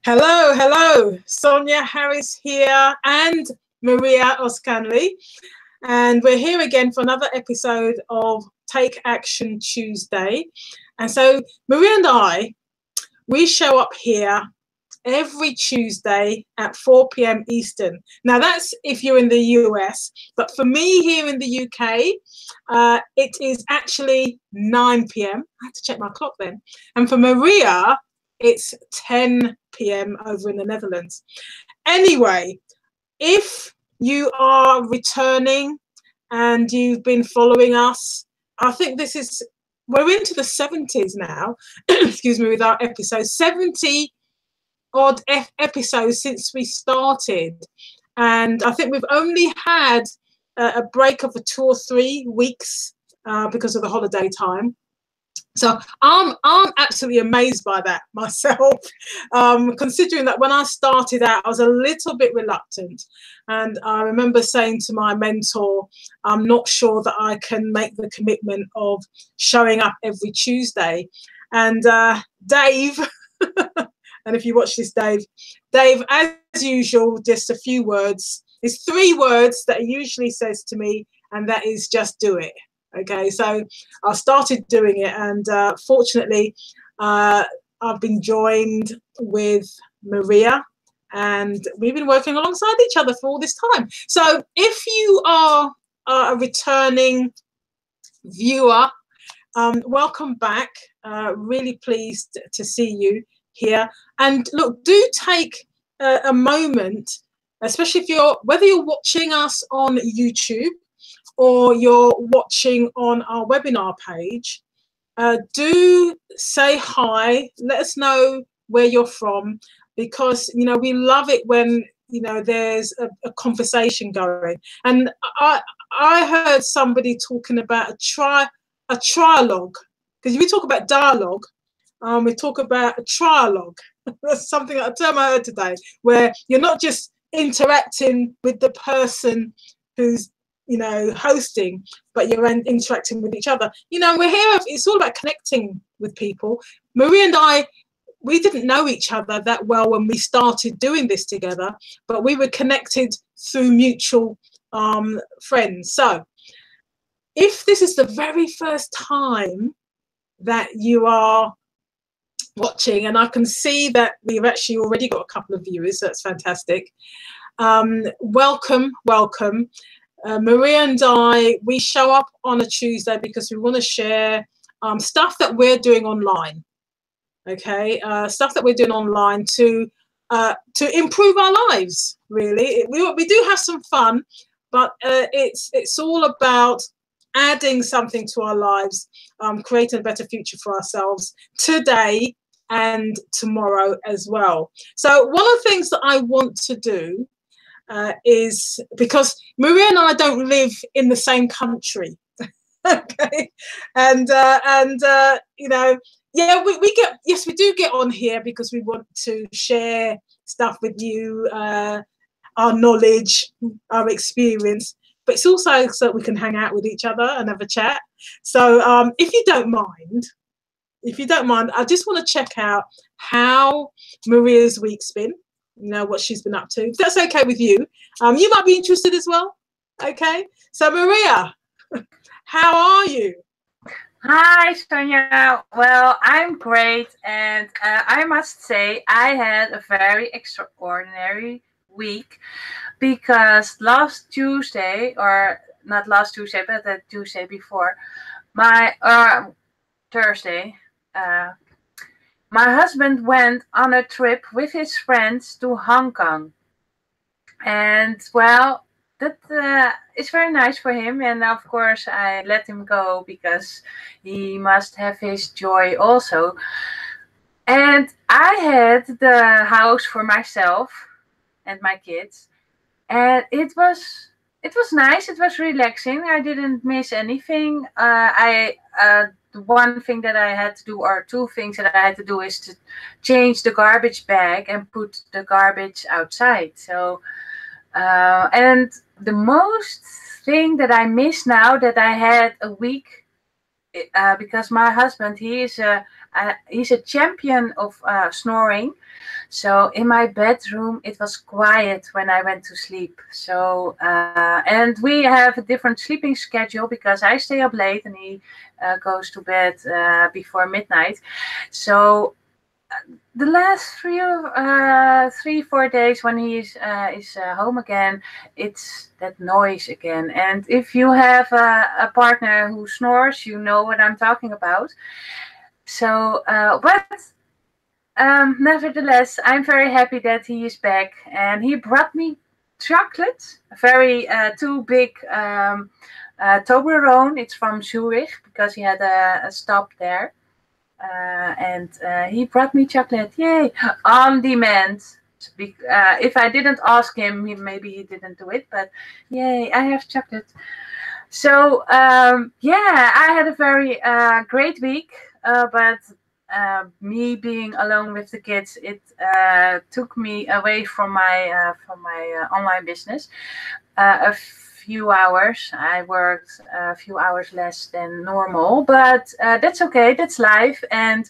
Hello, hello. Sonia Harris here and Maria Oscanley. And we're here again for another episode of Take Action Tuesday. And so Maria and we show up here every Tuesday at 4 p.m. Eastern. Now that's if you're in the US, but for me here in the UK, it is actually 9 p.m. I have to check my clock then. And for Maria, it's 10 p.m. over in the Netherlands. Anyway, if you are returning and you've been following us, I think we're into the 70s now, excuse me, with our episodes, 70 odd episodes since we started. And I think we've only had a break of 2 or 3 weeks because of the holiday time. So I'm absolutely amazed by that myself, considering that when I started out, I was a little bit reluctant. And I remember saying to my mentor, I'm not sure that I can make the commitment of showing up every Tuesday. And Dave, and if you watch this, Dave, as usual, just a few words. It's 3 words that he usually says to me, and that is just do it. Okay, so I started doing it, and fortunately, I've been joined with Maria, and we've been working alongside each other for all this time. So if you are a returning viewer, welcome back. Really pleased to see you here. And look, do take a moment, especially if whether you're watching us on YouTube or you're watching on our webinar page, do say hi. Let us know where you're from, because we love it when there's a conversation going. And I heard somebody talking about a trialogue, because we talk about dialogue, we talk about a trialogue. That's a term I heard today, where you're not just interacting with the person who's hosting, but you're interacting with each other. We're here, it's all about connecting with people. Maria and we didn't know each other that well when we started doing this together, but we were connected through mutual friends. So if this is the very first time that you are watching, and I can see that we've actually already got a couple of viewers, so that's fantastic. Welcome. Maria and we show up on a Tuesday because we want to share stuff that we're doing online. Okay, stuff that we're doing online to improve our lives. Really, we do have some fun, but it's all about adding something to our lives, creating a better future for ourselves today and tomorrow as well. So one of the things that I want to do is, because Maria and I don't live in the same country, okay, and we do get on here because we want to share stuff with you, our knowledge, our experience, but it's also so that we can hang out with each other and have a chat. So if you don't mind, I just want to check out how Maria's week's been. What she's been up to. If that's okay with you, you might be interested as well. Okay, so Maria, how are you? Hi, Sonia. Well, I'm great, and I must say I had a very extraordinary week, because last Tuesday, or not last Tuesday, but the Tuesday before, Thursday, my husband went on a trip with his friends to Hong Kong. And well, that is very nice for him. And of course, I let him go because he must have his joy also. And I had the house for myself and my kids. And it was nice. It was relaxing. I didn't miss anything. One thing that I had to do, or 2 things that I had to do, is to change the garbage bag and put the garbage outside. So, and the most thing that I miss now that I had a week, because my husband, he is a He's a champion of snoring. So in my bedroom, it was quiet when I went to sleep. So, and we have a different sleeping schedule because I stay up late and he goes to bed before midnight. So the last 3-4 days when he is home again, it's that noise again. And if you have a partner who snores, you know what I'm talking about. So, but nevertheless, I'm very happy that he is back, and he brought me chocolate, very two big Toblerone. It's from Zurich because he had a stop there. And he brought me chocolate, yay, on demand. If I didn't ask him, maybe he didn't do it, but yay, I have chocolate. So yeah, I had a very great week, but me being alone with the kids, it took me away from my online business. A few hours. I worked a few hours less than normal, but that's okay. That's life, and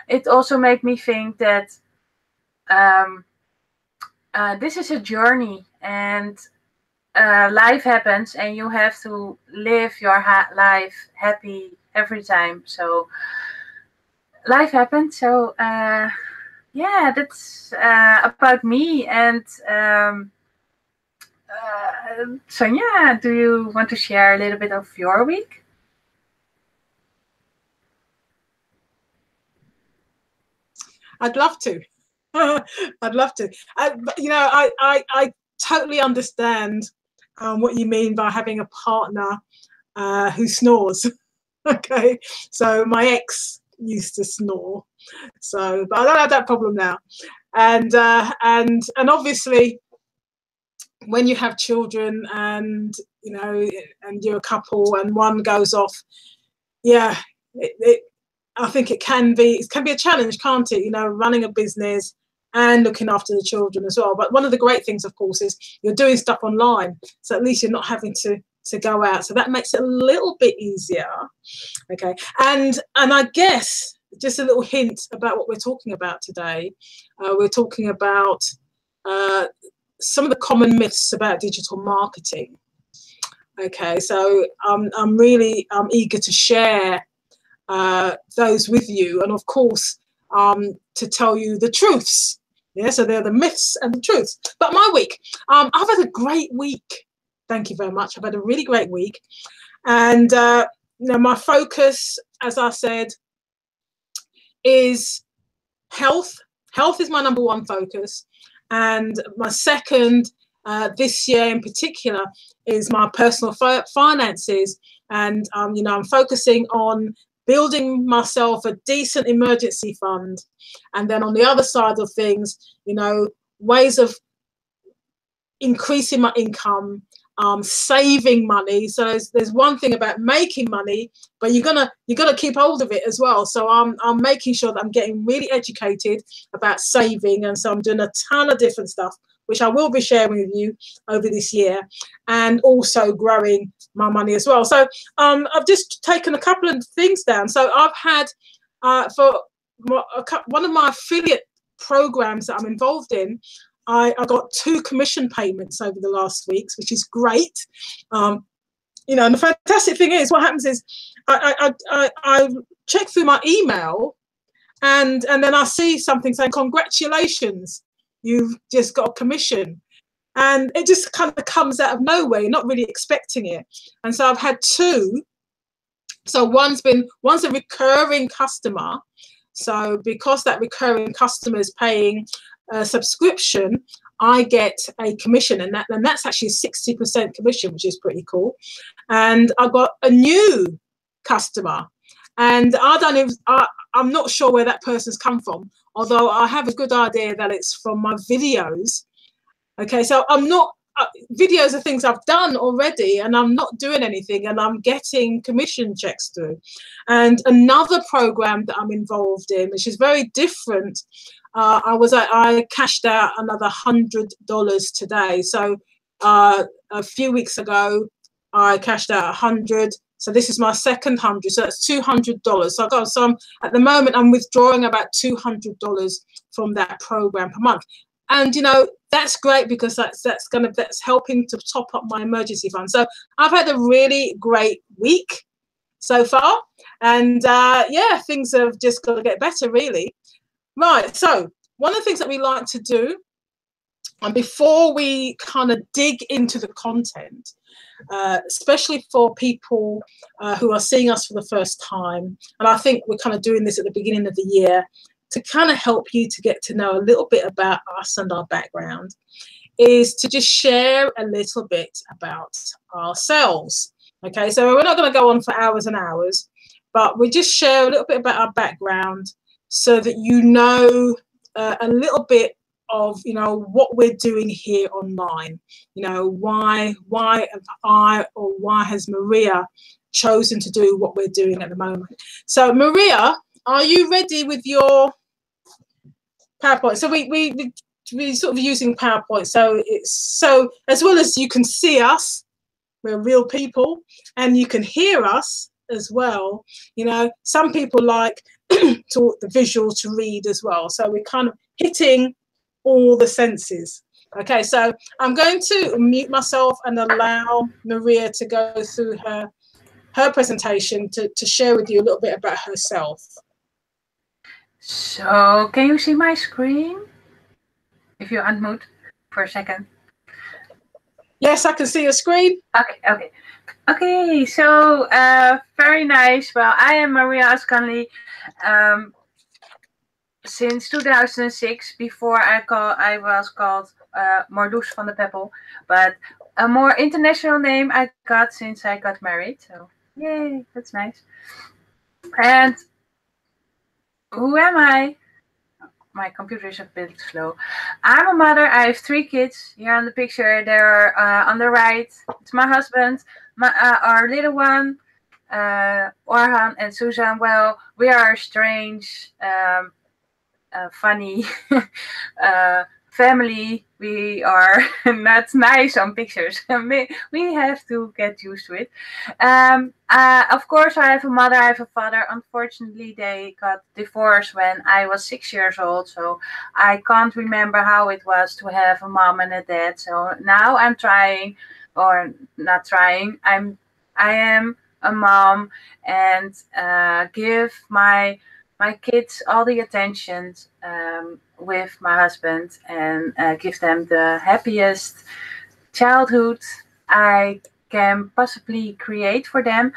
it also made me think that this is a journey, and life happens, and you have to live your life happy every time. So life happens. So yeah, that's about me. And Sonia, do you want to share a little bit of your week? I'd love to. I'd love to. I totally understand what you mean by having a partner who snores. Okay, so my ex used to snore, so but I don't have that problem now. And obviously, when you have children and and you're a couple and one goes off, yeah, I think it can be a challenge, can't it? Running a business and looking after the children as well. But one of the great things, of course, is you're doing stuff online, so at least you're not having to go out. So that makes it a little bit easier. Okay, and I guess just a little hint about what we're talking about today. We're talking about some of the common myths about digital marketing. Okay, so I'm really eager to share those with you, and of course to tell you the truths. Yeah, so they're the myths and the truths. But my week, I've had a great week. Thank you very much. I've had a really great week, and my focus, as I said, is health. Health is my number one focus, and my second, this year in particular, is my personal finances. And I'm focusing on building myself a decent emergency fund, and then on the other side of things, ways of increasing my income, saving money. So there's one thing about making money, but you're gonna keep hold of it as well. So I'm making sure that I'm getting really educated about saving, and so I'm doing a ton of different stuff, which I will be sharing with you over this year, and also growing my money as well. So I've just taken a couple of things down. So I've had for one of my affiliate programs that I'm involved in, I got 2 commission payments over the last weeks, which is great. And the fantastic thing is, what happens is I check through my email, and then I see something saying, "Congratulations, you've just got a commission." And it just kind of comes out of nowhere. You're not really expecting it. And so I've had 2. So one's a recurring customer. So because that recurring customer is paying a subscription, I get a commission, and that's actually a 60% commission, which is pretty cool. And I got a new customer, and I'm not sure where that person's come from, although I have a good idea that it's from my videos. Okay, so I'm not videos are things I've done already, and I'm not doing anything, and I'm getting commission checks through. And another program that I'm involved in, which is very different, I cashed out another $100 today. So a few weeks ago I cashed out 100, So this is my second 100, so that's $200. So at the moment I'm withdrawing about $200 from that program per month, and that's great because that's helping to top up my emergency fund. So I've had a really great week so far, and yeah, things have just got to get better, really. Right. So one of the things that we like to do, and before we kind of dig into the content, especially for people who are seeing us for the first time, and I think we're kind of doing this at the beginning of the year to kind of help you to get to know a little bit about us and our background, is to just share a little bit about ourselves. Okay, so we're not going to go on for hours and hours, but we just share a little bit about our background so that you know a little bit of what we're doing here online. Why have I, or why has Maria chosen to do what we're doing at the moment? So Maria, are you ready with your PowerPoint? So we sort of using PowerPoint, so as well as you can see us, we're real people, and you can hear us as well. Some people like the visual to read as well, so we're kind of hitting all the senses. Okay, so I'm going to mute myself and allow Maria to go through her presentation to share with you a little bit about herself. So, can you see my screen? If you unmute for a second. Yes, I can see your screen. Okay. So, very nice. Well, I am Maria Askanli. Since 2006, before I was called Marloes van de Peppel, but a more international name I got since I got married. So, yay, that's nice. And who am I? My computer is a bit slow. I'm a mother. I have 3 kids. Here on the picture, they're on the right. It's my husband, our little one, Orhan and Susan. Well, we are a strange, funny family. We are not nice on pictures. We have to get used to it. Of course, I have a mother, I have a father. Unfortunately, they got divorced when I was 6 years old, so I can't remember how it was to have a mom and a dad. So now I'm trying, or not trying, I am a mom, and give my kids all the attention with my husband, and give them the happiest childhood I can possibly create for them.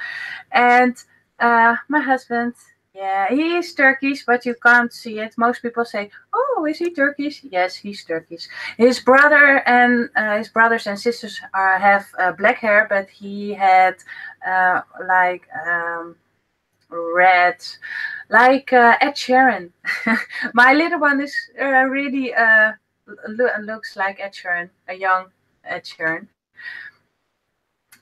And my husband, yeah, he is Turkish, but you can't see it. Most people say, "Oh, is he Turkish?" Yes, he's Turkish. His brother and his brothers and sisters have black hair, but he had red, like Ed Sheeran. My little one is really looks like Ed Sheeran, a young Ed Sheeran.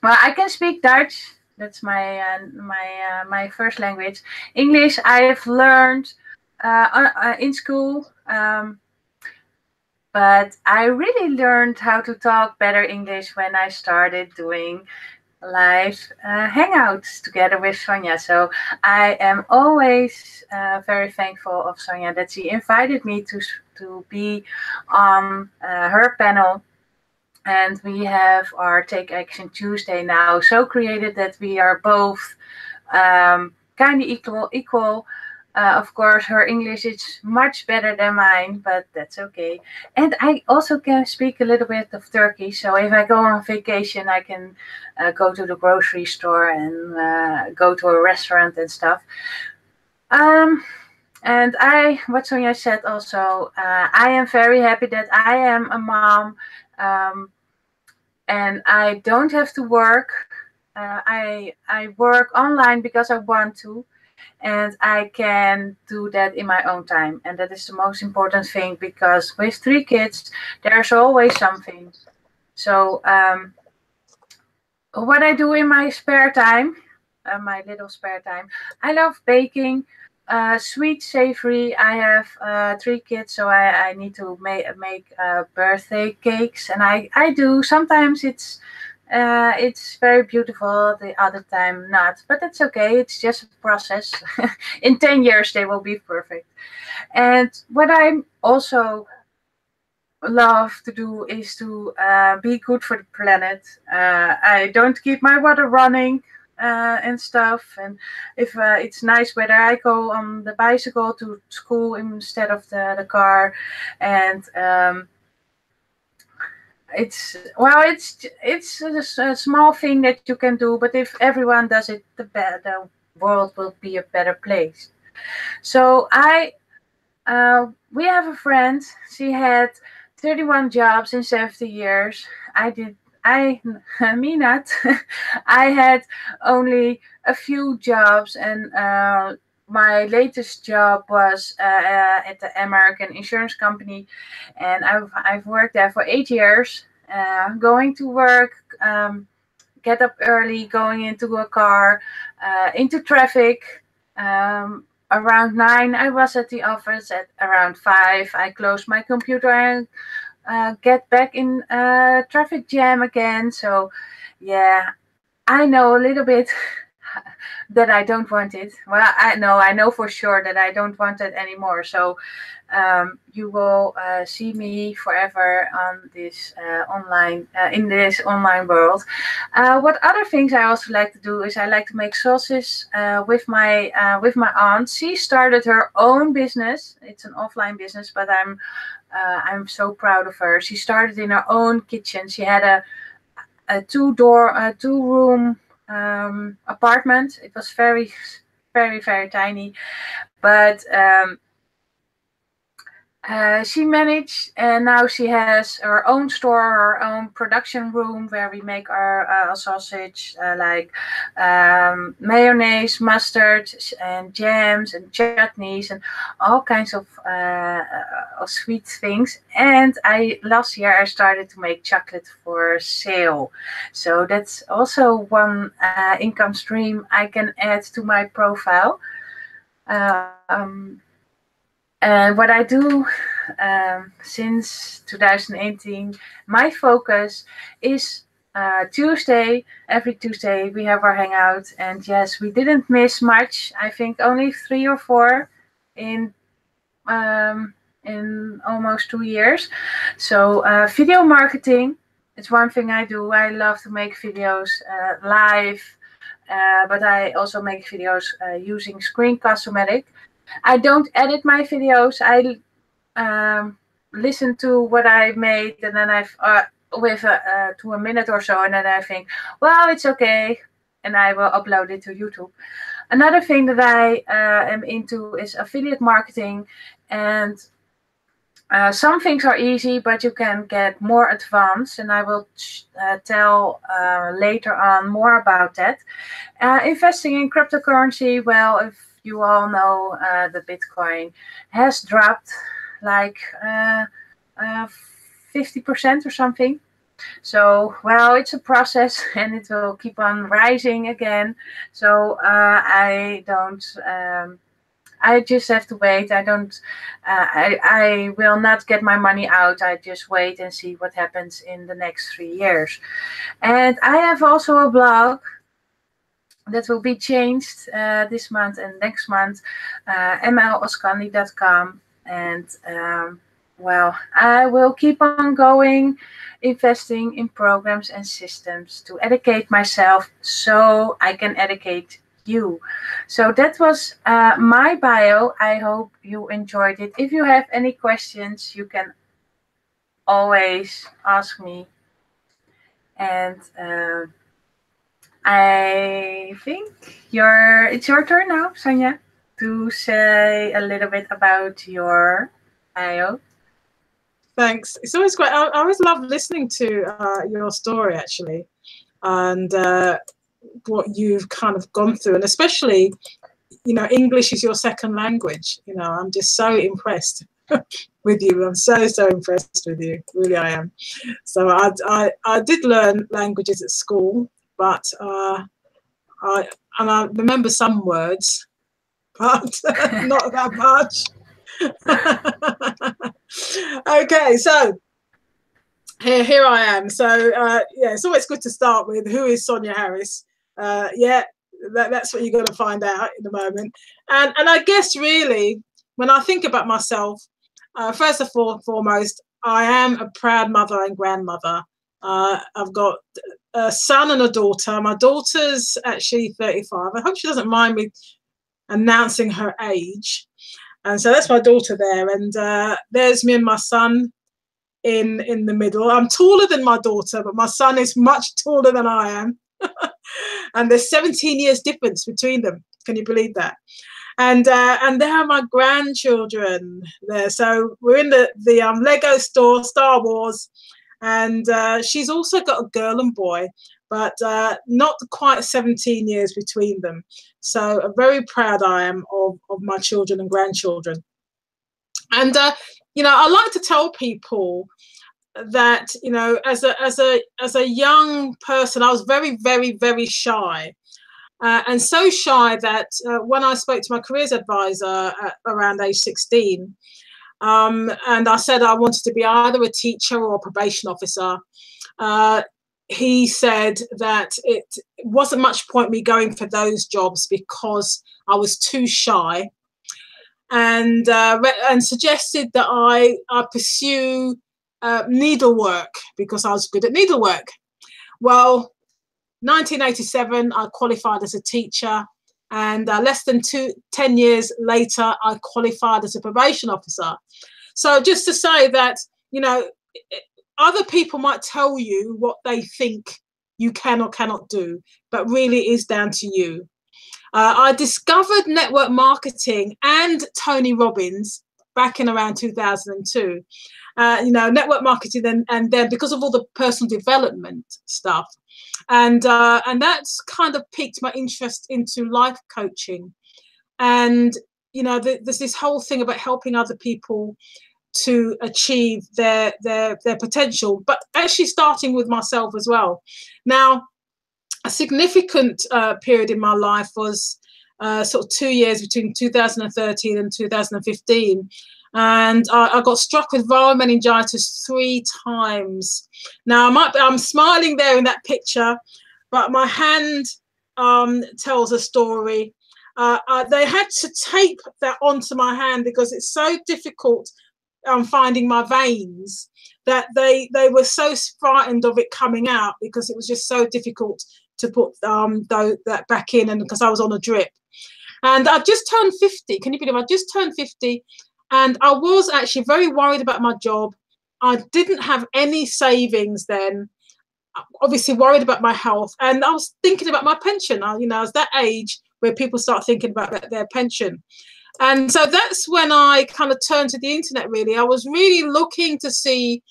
Well, I can speak Dutch. That's my first language. English I've learned in school, but I really learned how to talk better English when I started doing live hangouts together with Sonia. So I am always very thankful of Sonia that she invited me to be on her panel. And we have our Take Action Tuesday now so created that we are both kind of equal. Of course, her English is much better than mine, but that's okay. And I also can speak a little bit of Turkish. So if I go on vacation, I can go to the grocery store and go to a restaurant and stuff. And what Sonia said also, I am very happy that I am a mom, and I don't have to work. I work online because I want to. And I can do that in my own time. And that is the most important thing, because with 3 kids, there's always something. So what I do in my spare time, my little spare time, I love baking, sweet, savory. I have 3 kids, so I need to make birthday cakes. And I do. Sometimes it's It's very beautiful, the other time not, but that's okay. It's just a process. In 10 years, they will be perfect. And what I also love to do is to be good for the planet. I don't keep my water running and stuff. And if it's nice weather, I go on the bicycle to school instead of the car. And it's a small thing that you can do, but if everyone does it, the world will be a better place. So we have a friend. She had 31 jobs in 70 years. Me not. I had only a few jobs, and my latest job was at the American insurance company, and I've worked there for 8 years. Going to work, get up early, going into a car, into traffic. Around 9, I was at the office. At around 5, I closed my computer and get back in traffic jam again. So, yeah, I know a little bit that I don't want it. Well, I know for sure that I don't want it anymore. So you will see me forever on this online in this online world. What other things I also like to do is I like to make sauces with my aunt. She started her own business. It's an offline business, but I'm so proud of her. She started in her own kitchen. She had a two-room apartment. It was very, very, very tiny, but she managed, and now she has her own store, her own production room where we make our sausage, like mayonnaise, mustard, and jams and chutneys and all kinds of sweet things. And last year I started to make chocolate for sale, so that's also one income stream I can add to my profile. And what I do since 2018, my focus is Tuesday. Every Tuesday we have our hangout, and yes, we didn't miss much. I think only 3 or 4 in almost 2 years. So video marketing, it's one thing I do. I love to make videos live, but I also make videos using Screencast-O-Matic. I don't edit my videos. I listen to what I made, and then I've to a minute or so, and then I think, well, it's okay, and I will upload it to YouTube. Another thing that I am into is affiliate marketing, and some things are easy, but you can get more advanced, and I will tell later on more about that. Investing in cryptocurrency, well, if you all know, the Bitcoin has dropped like 50% or something. So, well, it's a process, and it will keep on rising again. So I don't. I just have to wait. I don't. I will not get my money out. I just wait and see what happens in the next 3 years. And I have also a blog that will be changed this month and next month, mloskandi.com. And well, I will keep on going, investing in programs and systems to educate myself so I can educate you. So that was my bio. I hope you enjoyed it. If you have any questions, you can always ask me. And I think it's your turn now, Sonia, to say a little bit about your bio. Thanks. It's always great. I always love listening to your story, actually, and what you've kind of gone through, and especially, English is your second language. I'm just so impressed with you. I'm so impressed with you. Really, I am. So I did learn languages at school, but I remember some words, but not that much. Okay, so here I am. So yeah, it's always good to start with who is Sonia Harris. Yeah, that's what you're going to find out in a moment. And I guess really, when I think about myself, first and foremost, I am a proud mother and grandmother. I've got a son and a daughter. My daughter's actually 35. I hope she doesn't mind me announcing her age. And so that's my daughter there. And there's me and my son in the middle. I'm taller than my daughter, but my son is much taller than I am. And there's 17 years difference between them. Can you believe that? And there are my grandchildren there. So we're in the Lego store, Star Wars, and she's also got a girl and boy, but not quite 17 years between them. So very proud I am of my children and grandchildren. And you know, I like to tell people that, you know, as a young person, I was very, very, very shy. And so shy that when I spoke to my careers advisor at around age 16, and I said I wanted to be either a teacher or a probation officer, he said that it wasn't much point me going for those jobs because I was too shy, and suggested that I pursue needlework because I was good at needlework. Well, 1987, I qualified as a teacher, and less than 10 years later, I qualified as a probation officer. So just to say that, you know, other people might tell you what they think you can or cannot do, but really it is down to you. I discovered network marketing and Tony Robbins back in around 2002. You know, network marketing, and then because of all the personal development stuff, and that's kind of piqued my interest into life coaching. And you know, there's this whole thing about helping other people to achieve their potential, but actually starting with myself as well. Now, a significant period in my life was sort of 2 years between 2013 and 2015. And I got struck with viral meningitis 3 times. Now, I'm smiling there in that picture, but my hand tells a story. They had to tape that onto my hand because it's so difficult finding my veins, that they were so frightened of it coming out because it was just so difficult to put that back in, and because I was on a drip. And I just turned 50. Can you believe I just turned 50? And I was actually very worried about my job. I didn't have any savings then, obviously worried about my health. And I was thinking about my pension. You know, I was that age where people start thinking about their pension. And so that's when I kind of turned to the internet, really. I was really looking to see,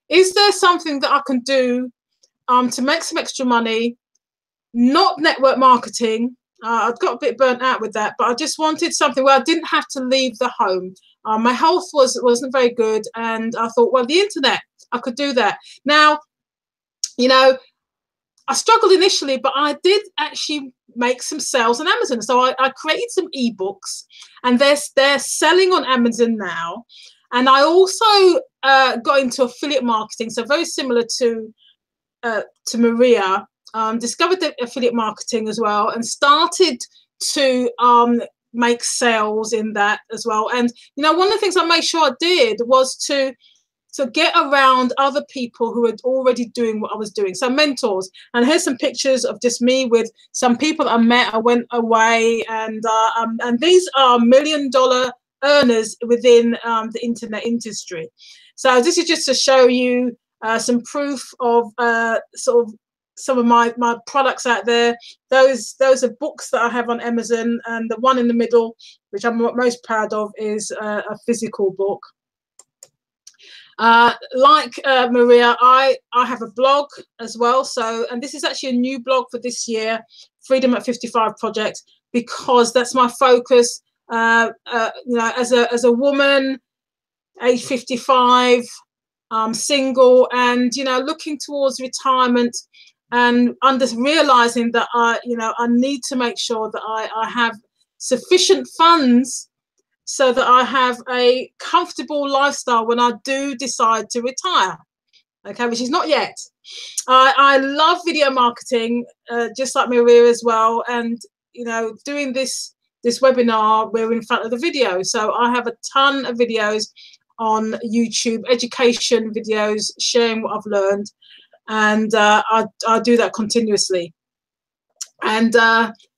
is there something that I can do to make some extra money? Not network marketing. I'd got a bit burnt out with that, but I just wanted something where I didn't have to leave the home. My health wasn't very good, and I thought, well, the internet, I could do that. Now, you know, I struggled initially, but I did actually make some sales on Amazon. So I created some ebooks, and they're selling on Amazon now. And I also got into affiliate marketing, so very similar to Maria. Discovered the affiliate marketing as well, and started to make sales in that as well. And you know, one of the things I made sure I did was to get around other people who were already doing what I was doing, so mentors. And here's some pictures of just me with some people that I met. I went away, and these are $1 million earners within the internet industry. So this is just to show you some proof of sort of some of my products out there. Those are books that I have on Amazon, and the one in the middle, which I'm most proud of, is a physical book. Like Maria, I have a blog as well. So, and this is actually a new blog for this year, Freedom at 55 Project, because that's my focus. You know, as a woman, age 55, single, and you know, looking towards retirement, and realizing that I need to make sure that I have sufficient funds so that I have a comfortable lifestyle when I do decide to retire. okay, which is not yet. I love video marketing, just like Maria as well. And, you know, doing this webinar, we're in front of the video. So I have a ton of videos on YouTube, education videos, sharing what I've learned. And I do that continuously. And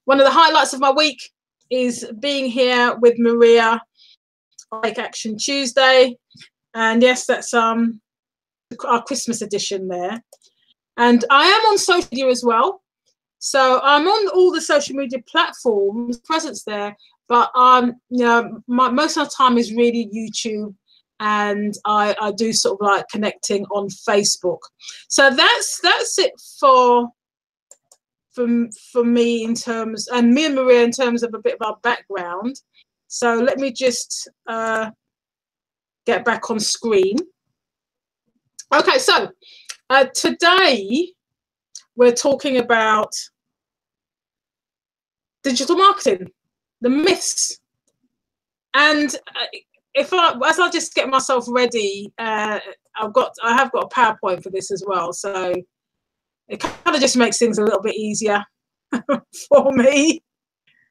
one of the highlights of my week is being here with Maria on Take Action Tuesday. And yes, that's our Christmas edition there. And I am on social media as well. So I'm on all the social media platforms, presence there, but you know, most of the time is really YouTube, and I do sort of like connecting on Facebook. So that's it for me in terms, and me and Maria in terms of a bit of our background. So let me just get back on screen. Okay, so today we're talking about digital marketing, the myths. And as I just get myself ready, I have got a PowerPoint for this as well. So it kind of just makes things a little bit easier for me.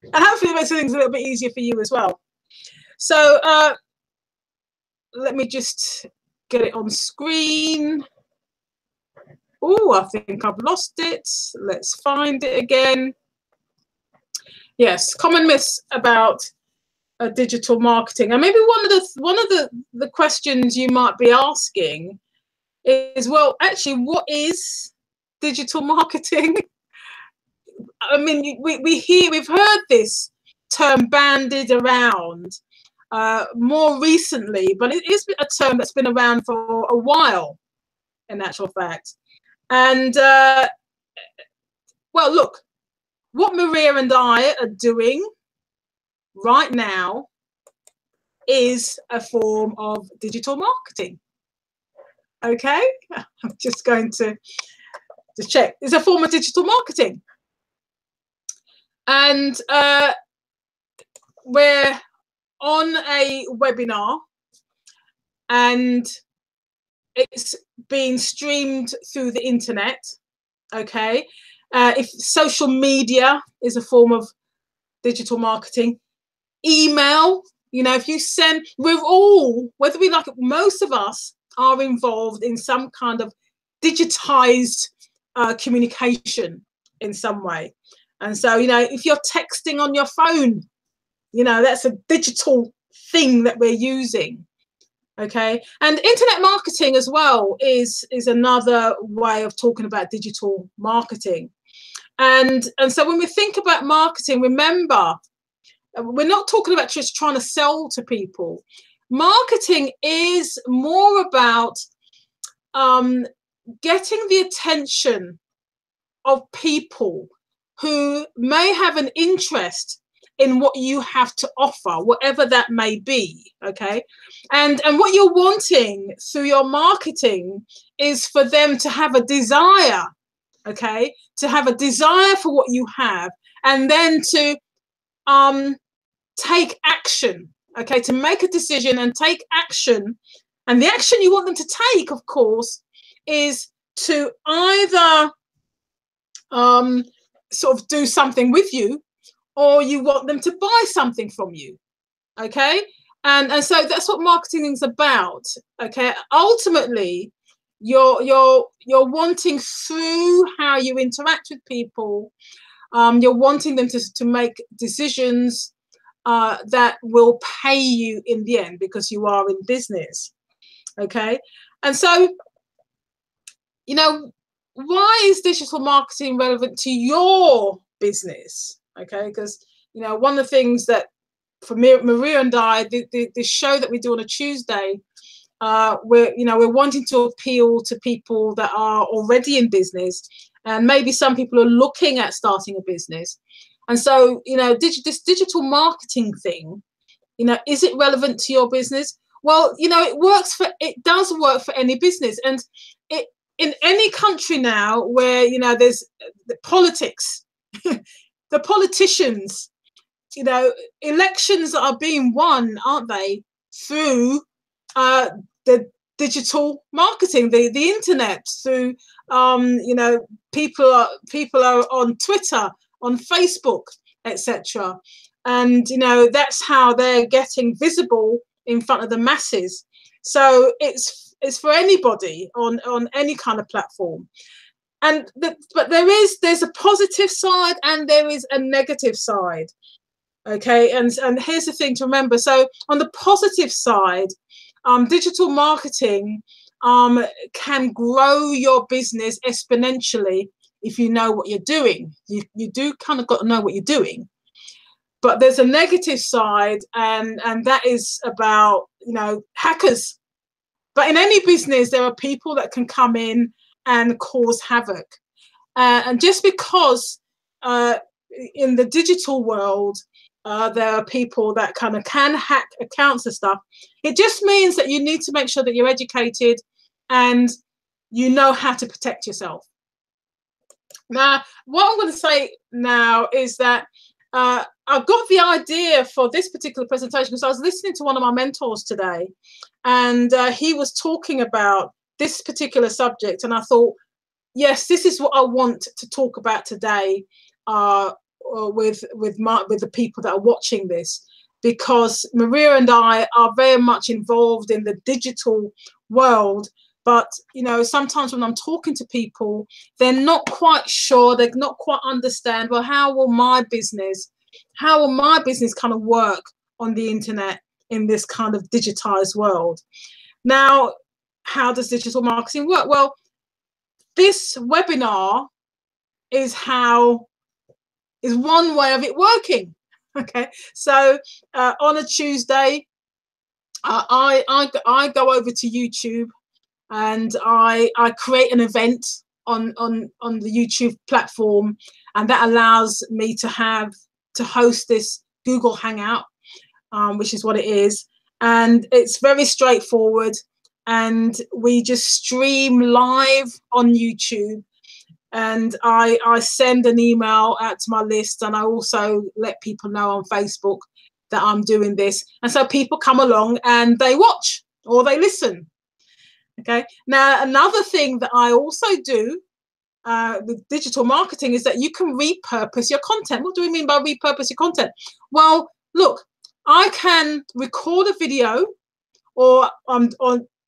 And hopefully it makes things a little bit easier for you as well. So let me just get it on screen. Oh, I think I've lost it. Let's find it again. Yes, common myths about digital marketing. And maybe one of the questions you might be asking is, well, actually, what is digital marketing? I mean, we've heard this term bandied around more recently, but it is a term that's been around for a while, in actual fact. And well, look, what Maria and I are doing right now is a form of digital marketing. Okay, I'm just going to check. It's a form of digital marketing. And we're on a webinar, and it's being streamed through the internet. Okay, if social media is a form of digital marketing, email, you know, if you send, we're all, whether we like it, most of us are involved in some kind of digitized communication in some way. And so, you know, if you're texting on your phone, you know, that's a digital thing that we're using. Okay, and internet marketing as well is another way of talking about digital marketing. And so when we think about marketing, remember, we're not talking about just trying to sell to people. Marketing is more about getting the attention of people who may have an interest in what you have to offer, whatever that may be. Okay, and what you're wanting through your marketing is for them to have a desire, okay, to have a desire for what you have, and then to take action, okay, to make a decision and take action. And the action you want them to take, of course, is to either sort of do something with you, or you want them to buy something from you. Okay, and so that's what marketing is about. Okay, ultimately you're wanting, through how you interact with people, you're wanting them to make decisions that will pay you in the end, because you are in business. Okay, and so, you know, why is digital marketing relevant to your business? Okay, because, you know, one of the things that for Maria and I, the show that we do on a Tuesday, we're wanting to appeal to people that are already in business, and maybe some people are looking at starting a business. And so, you know, this digital marketing thing, you know, is it relevant to your business? Well, you know, it does work for any business. And it, in any country now where, you know, there's the politics, the politicians, you know, elections are being won, aren't they, through the digital marketing, the internet, through you know, people are on Twitter, on Facebook, etc. And you know, that's how they're getting visible in front of the masses. So it's for anybody on any kind of platform. And but there's a positive side and there is a negative side. Okay, and here's the thing to remember. So on the positive side, digital marketing can grow your business exponentially if you know what you're doing. You do kind of got to know what you're doing. But there's a negative side, and that is about, you know, hackers. But in any business, there are people that can come in and cause havoc. And just because in the digital world, there are people that kind of can hack accounts and stuff, it just means that you need to make sure that you're educated and you know how to protect yourself. Now, what I'm going to say now is that I got the idea for this particular presentation because I was listening to one of my mentors today, and he was talking about this particular subject, and I thought, yes, this is what I want to talk about today with the people that are watching this, because Maria and I are very much involved in the digital world. But, you know, sometimes when I'm talking to people, they're not quite sure, they not quite understand, well, how will my business kind of work on the internet in this kind of digitized world? Now, how does digital marketing work? Well, this webinar is one way of it working. Okay, so on a Tuesday, I go over to YouTube, and I create an event on the YouTube platform, and that allows me to host this Google Hangout, which is what it is, and it's very straightforward. And we just stream live on YouTube, and I send an email out to my list, and I also let people know on Facebook that I'm doing this, and so people come along and they watch or they listen. Okay. Now, another thing that I also do with digital marketing is that you can repurpose your content. What do we mean by repurpose your content? Well, look, I can record a video, or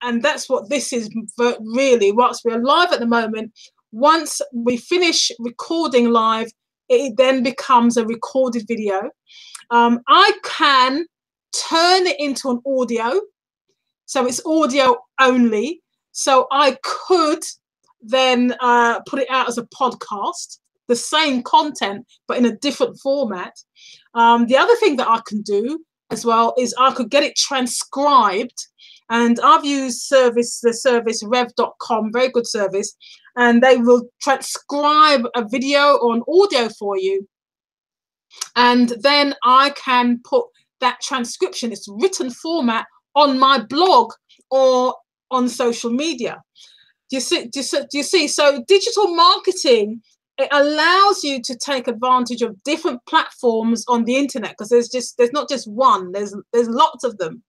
and that's what this is really. Whilst we're live at the moment, once we finish recording live, it then becomes a recorded video. I can turn it into an audio. So it's audio only. So I could then put it out as a podcast, the same content, but in a different format. The other thing that I can do as well is I could get it transcribed. And I've used the service rev.com, very good service, and they will transcribe a video or an audio for you. And then I can put that transcription, its written format, on my blog or on social media. Do you see? So digital marketing, it allows you to take advantage of different platforms on the internet, because there's not just one, there's lots of them.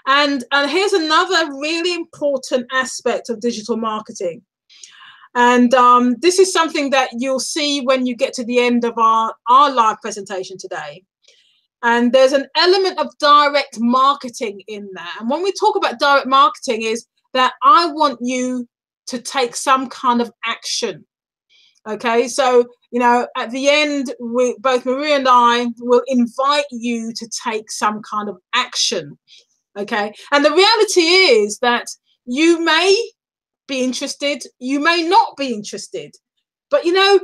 And here's another really important aspect of digital marketing. And this is something that you'll see when you get to the end of our live presentation today. And there's an element of direct marketing in there. And when we talk about direct marketing, is that I want you to take some kind of action. Okay, so, you know, at the end, both Maria and I will invite you to take some kind of action. Okay, and the reality is that you may be interested, you may not be interested, but, you know,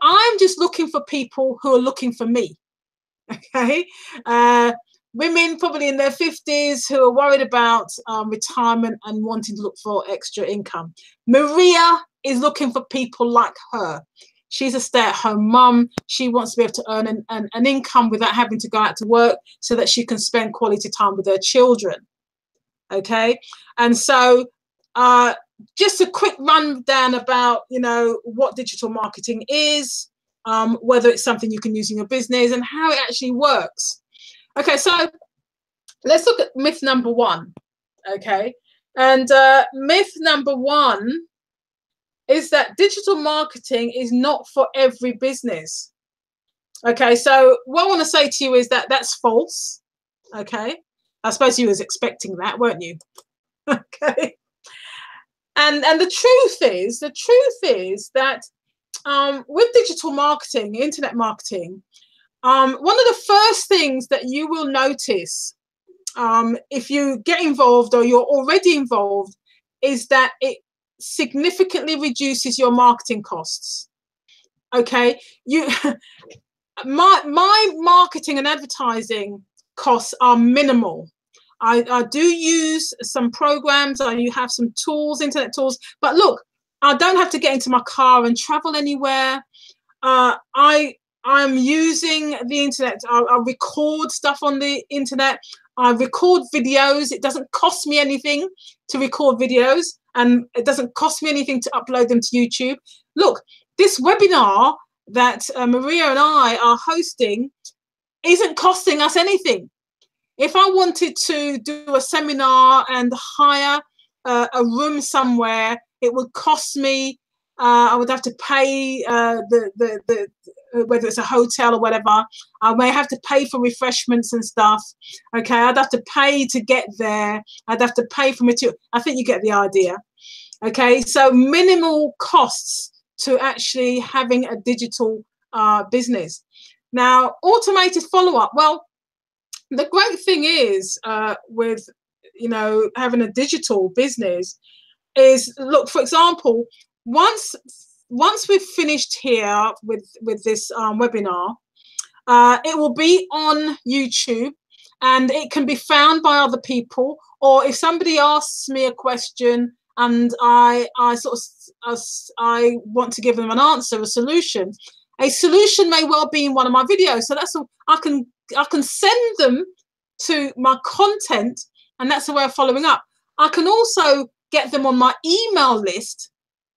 I'm just looking for people who are looking for me. Okay, women probably in their 50s who are worried about retirement and wanting to look for extra income. Maria is looking for people like her. She's a stay-at-home mum. She wants to be able to earn an income without having to go out to work, so that she can spend quality time with her children. Okay, and so just a quick rundown about, you know, what digital marketing is, whether it's something you can use in your business, and how it actually works. Okay, so let's look at myth number one. Okay, And myth number one is that digital marketing is not for every business. Okay, so what I want to say to you is that that's false. Okay, I suppose you was expecting that, weren't you? Okay, and the truth is that with digital marketing, internet marketing, one of the first things that you will notice if you get involved or you're already involved is that it significantly reduces your marketing costs. Okay, my marketing and advertising costs are minimal. I do use some programs. I have some tools, internet tools. But look, I don't have to get into my car and travel anywhere. I'm using the internet. I record stuff on the internet. I record videos. It doesn't cost me anything to record videos, and it doesn't cost me anything to upload them to YouTube. Look, this webinar that Maria and I are hosting isn't costing us anything. If I wanted to do a seminar and hire a room somewhere, it would cost me. I would have to pay whether it's a hotel or whatever. I may have to pay for refreshments and stuff. Okay, I'd have to pay to get there. I'd have to pay for material. I think you get the idea. Okay, so minimal costs to actually having a digital business. Now, automated follow-up. Well, the great thing is with having a digital business is, look, for example, once we've finished here with this webinar, it will be on YouTube and it can be found by other people. Or if somebody asks me a question and I want to give them an answer, a solution may well be in one of my videos. So that's I can send them to my content, and that's the way of following up. I can also get them on my email list,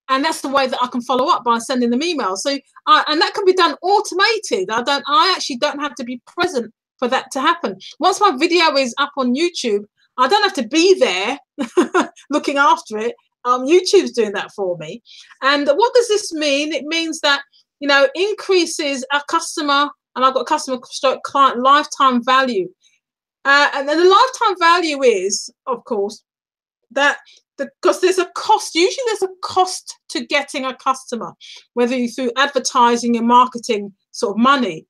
and that's the way that I can follow up, by sending them emails. So and that can be done automated. I actually don't have to be present for that to happen. Once my video is up on YouTube, I don't have to be there looking after it. YouTube's doing that for me. And what does this mean? It means that increases our customer, and I've got customer client lifetime value. And then the lifetime value is, of course, that because there's a cost. Usually there's a cost to getting a customer, whether you through advertising and marketing sort of money.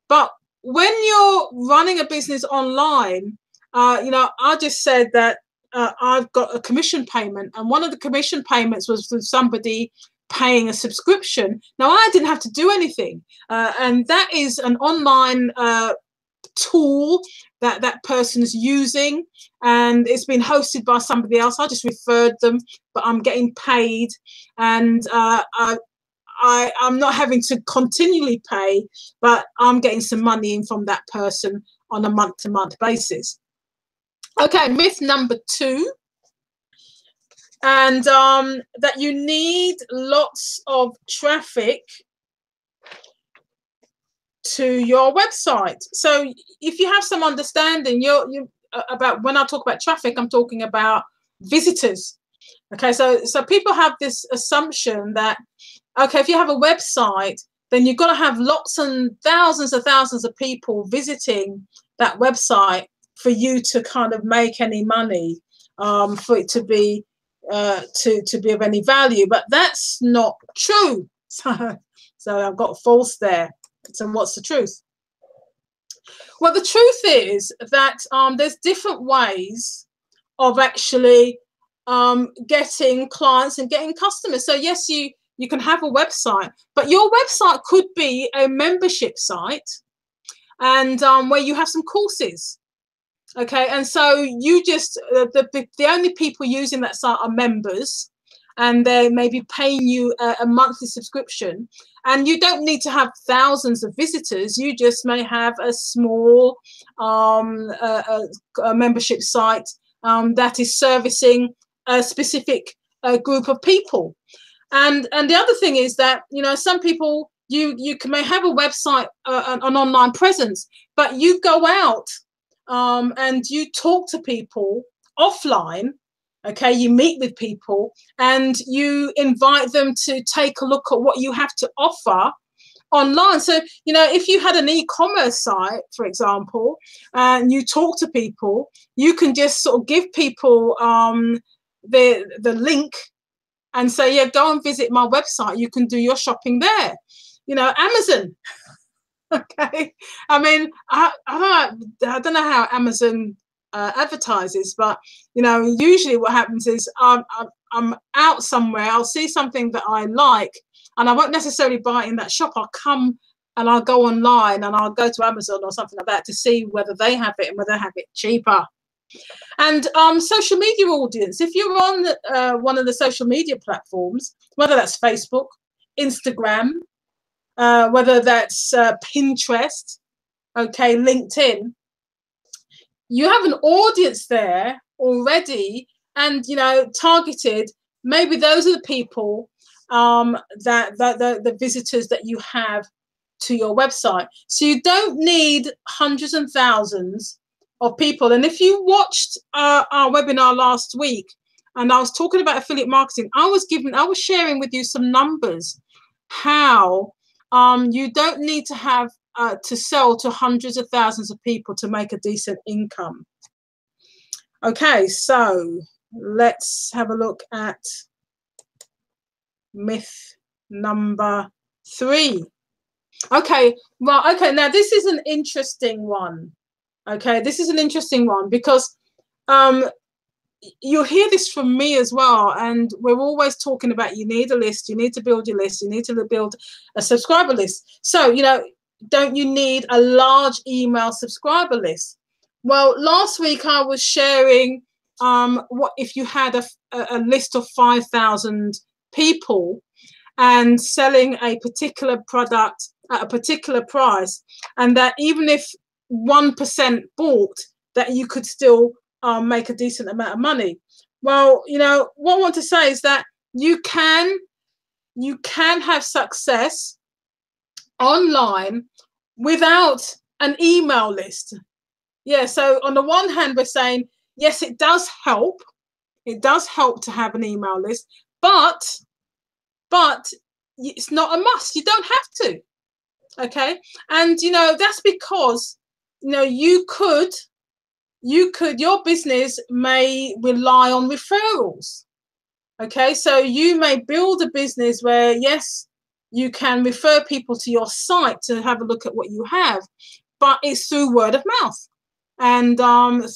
But when you're running a business online, I just said that I've got a commission payment, and one of the commission payments was from somebody paying a subscription. Now, I didn't have to do anything, and that is an online tool that person's using, and it's been hosted by somebody else. I just referred them, but I'm getting paid, and I'm not having to continually pay, but I'm getting some money in from that person on a month-to-month basis. Okay, myth number 2. And that you need lots of traffic to your website. So if you have some understanding, you about when I talk about traffic, I'm talking about visitors. Okay, so people have this assumption that, okay, if you have a website, then you've got to have lots and thousands of people visiting that website for you to kind of make any money, for it to be to be of any value. But that's not true. So I've got false there. So what's the truth? Well, the truth is that there's different ways of actually getting clients and getting customers. So yes, you can have a website, but your website could be a membership site, and where you have some courses. Okay, and so you just the only people using that site are members, and they may be paying you a monthly subscription, and you don't need to have thousands of visitors. You just may have a small a membership site that is servicing a specific group of people. And the other thing is that, some people, you may have a website, an online presence, but you go out and you talk to people offline, Okay, you meet with people and you invite them to take a look at what you have to offer online. So, you know, if you had an e-commerce site, for example, and you talk to people, you can just sort of give people the link and say, yeah, go and visit my website. You can do your shopping there. You know, Amazon. Okay. I mean, I don't know how Amazon advertises, but you know, usually what happens is I'm out somewhere, I'll see something that I like, and I won't necessarily buy it in that shop. I'll come and I'll go online and I'll go to Amazon or something like that to see whether they have it and whether they have it cheaper. And social media audience, if you're on one of the social media platforms, whether that's Facebook, Instagram, whether that's Pinterest, okay, LinkedIn, you have an audience there already, and you know, targeted. Maybe those are the people that the visitors that you have to your website. So you don't need hundreds and thousands of people. And if you watched our webinar last week, and I was talking about affiliate marketing, I was sharing with you some numbers how you don't need to have to sell to hundreds of thousands of people to make a decent income. Okay, so let's have a look at myth number 3. Okay, well, okay, now this is an interesting one. Okay, this is an interesting one because you'll hear this from me as well, and we're always talking about you need a list, you need to build your list, you need to build a subscriber list. So, you know, don't you need a large email subscriber list? Well, last week I was sharing what if you had a list of 5,000 people and selling a particular product at a particular price, and that even if 1% bought, that you could still make a decent amount of money. Well, you know, what I want to say is that you can have success online without an email list. Yeah, so on the one hand, we're saying, yes, it does help. It does help to have an email list, but it's not a must. You don't have to. Okay. And, you know, that's because, you know, your business may rely on referrals. Okay, so you may build a business where, yes, you can refer people to your site to have a look at what you have, but it's through word of mouth and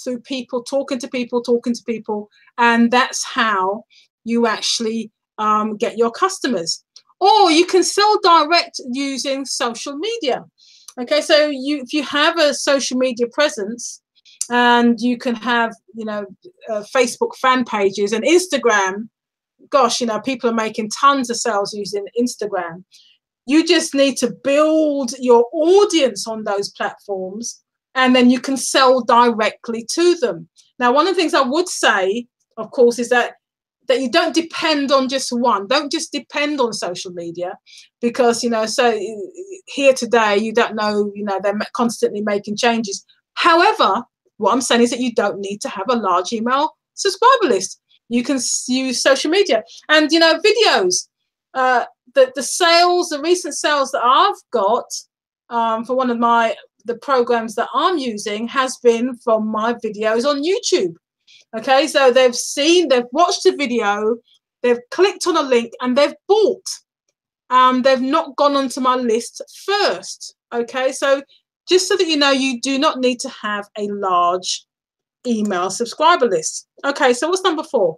through people talking to people, and that's how you actually get your customers. Or you can sell direct using social media. Okay, so if you have a social media presence, and you can have, you know, Facebook fan pages and Instagram. Gosh, you know, people are making tons of sales using Instagram. You just need to build your audience on those platforms, and then you can sell directly to them. Now, one of the things I would say, of course, is that you don't depend on just one. Don't just depend on social media, because, you know, so here today, you don't know, you know, they're constantly making changes. However, what I'm saying is that you don't need to have a large email subscriber list. You can use social media and, you know, videos. The recent sales that I've got for one of the programs that I'm using has been from my videos on YouTube. Okay, so they've watched the video, they've clicked on a link, and they've bought. They've not gone onto my list first. Okay, so just so that you know, you do not need to have a large email subscriber list. Okay, so what's number 4?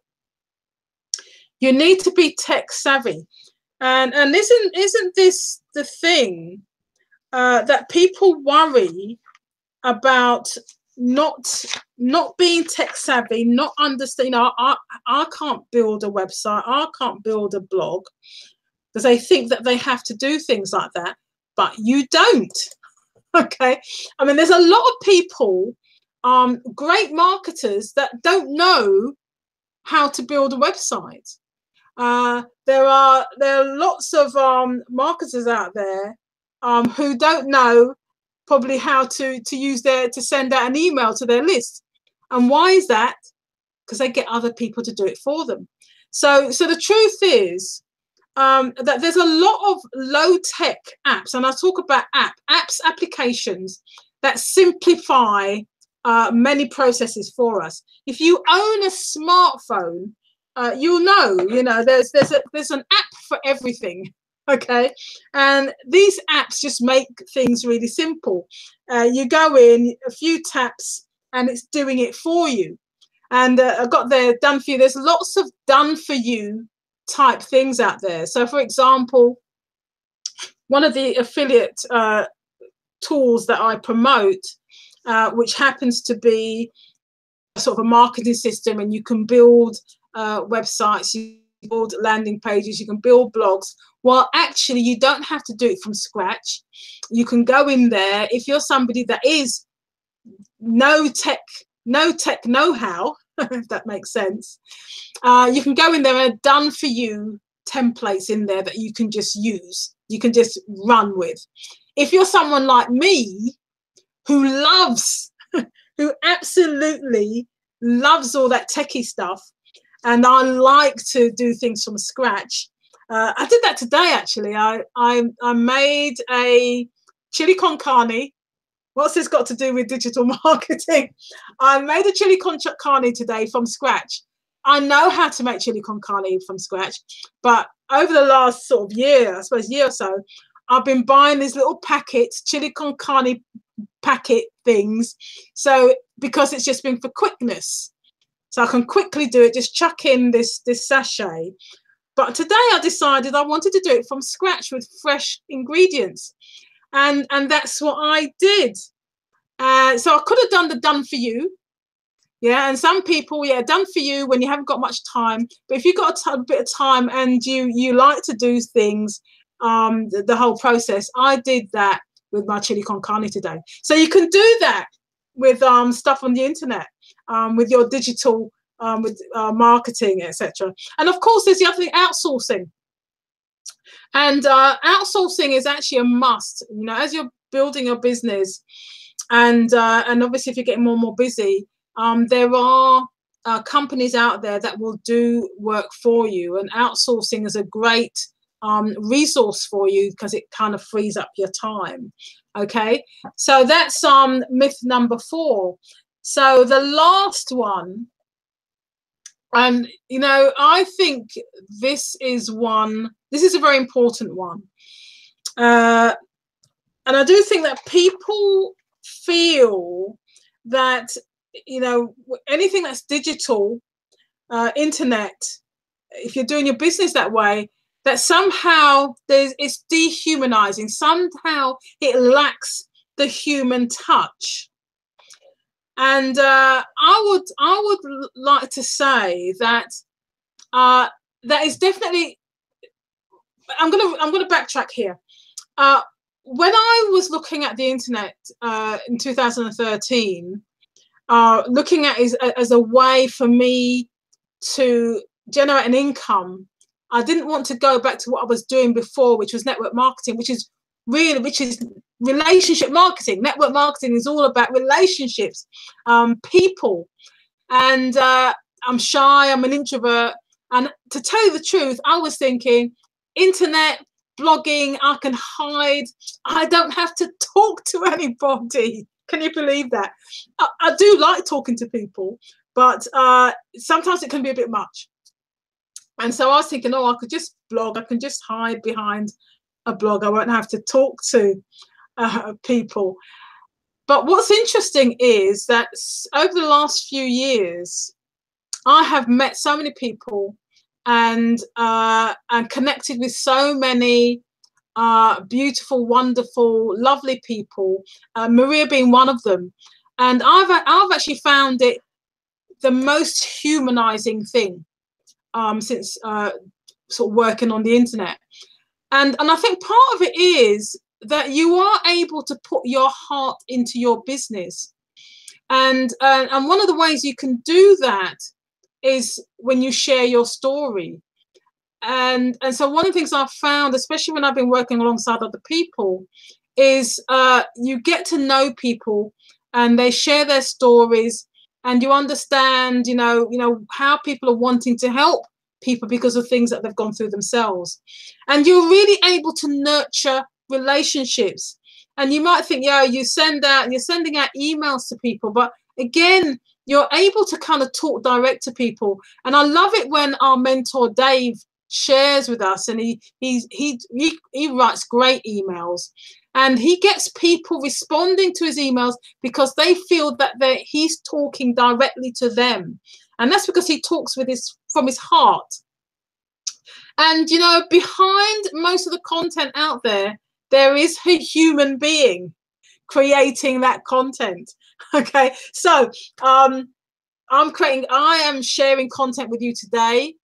You need to be tech savvy. And isn't this the thing that people worry about, not being tech savvy, not understanding, you know, I can't build a website, I can't build a blog, because they think that they have to do things like that, but you don't. Okay, I mean, there's a lot of people, great marketers, that don't know how to build a website. There are lots of marketers out there who don't know probably how to send out an email to their list. And why is that? because they get other people to do it for them. So the truth is that there's a lot of low-tech apps, and I talk about applications that simplify many processes for us. If you own a smartphone, you'll know, there's an app for everything. Okay, and these apps just make things really simple. You go in, a few taps, and it's doing it for you. And I got there, done for you. There's lots of done for you type things out there. So, for example, one of the affiliate tools that I promote, which happens to be sort of a marketing system, and you can build websites, you can build landing pages, you can build blogs. Well, actually, you don't have to do it from scratch. You can go in there. If you're somebody that is no tech know-how, if that makes sense, you can go in there and done for you templates in there that you can just use, you can just run with. If you're someone like me who loves, who absolutely loves all that techie stuff, and I like to do things from scratch, I did that today actually. I made a chili con carne. What's this got to do with digital marketing? I made a chili con carne today from scratch. I know how to make chili con carne from scratch, but over the last sort of year, I suppose year or so, I've been buying these little packets, chili con carne packet things. So because it's just been for quickness, so I can quickly do it, just chuck in this sachet. But today I decided I wanted to do it from scratch with fresh ingredients. And that's what I did. So I could have done the done for you. Yeah, and some people, yeah, done for you when you haven't got much time. But if you've got a bit of time and you like to do things, the whole process, I did that with my chili con carne today. So you can do that with stuff on the internet, with your digital, with marketing, etc. And of course, there's the other thing, outsourcing. And outsourcing is actually a must, as you're building your business, and obviously if you're getting more and more busy, there are companies out there that will do work for you, and outsourcing is a great resource for you because it kind of frees up your time. Okay, so that's myth number 4. So the last one, and I think this is a very important one, and I do think that people feel that anything that's digital, internet, if you're doing your business that way, that somehow it's dehumanizing, somehow it lacks the human touch. And I would like to say that that is definitely. I'm gonna backtrack here. When I was looking at the internet in 2013, looking at it as a way for me to generate an income, I didn't want to go back to what I was doing before, which was network marketing, which is relationship marketing. Network marketing is all about relationships, people. And I'm shy, I'm an introvert. And to tell you the truth, I was thinking, internet, blogging, I can hide. I don't have to talk to anybody. Can you believe that? I do like talking to people, but sometimes it can be a bit much. And so I was thinking, I could just blog. I can just hide behind a blog. I won't have to talk to people. But what's interesting is that over the last few years, I have met so many people and connected with so many beautiful, wonderful, lovely people, Maria being one of them. And I've actually found it the most humanizing thing since sort of working on the internet. And I think part of it is that you are able to put your heart into your business. And one of the ways you can do that is when you share your story. And so one of the things I've found, especially when I've been working alongside other people, is you get to know people and they share their stories. and you understand, how people are wanting to help people because of things that they've gone through themselves. And you're really able to nurture relationships. And you might think, you're sending out emails to people, but again, you're able to kind of talk direct to people. And I love it when our mentor Dave shares with us, and he writes great emails, and he gets people responding to his emails because they feel that he's talking directly to them. And that's because he talks from his heart. And, behind most of the content out there, there is a human being creating that content. Okay. So I am sharing content with you today,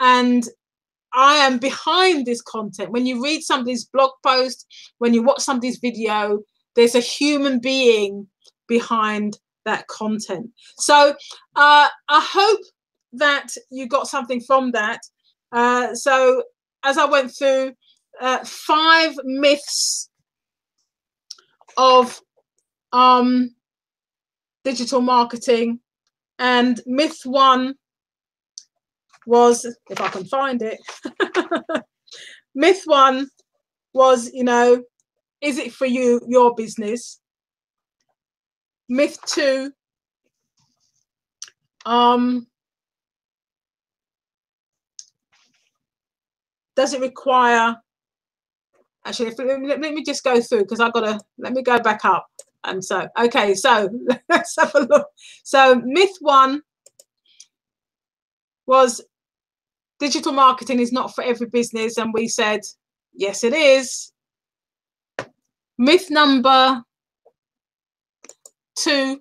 and I am behind this content. When you read somebody's blog post, when you watch somebody's video, there's a human being behind that content. So I hope that you got something from that. So as I went through 5 myths of digital marketing, and myth 1 was, if I can find it, myth 1 was, is it for you, your business? Myth 2, does it require, actually, let me just go through, because let me go back up. And so, okay, so let's have a look. So myth 1 was digital marketing is not for every business. And we said, yes, it is. Myth number 2,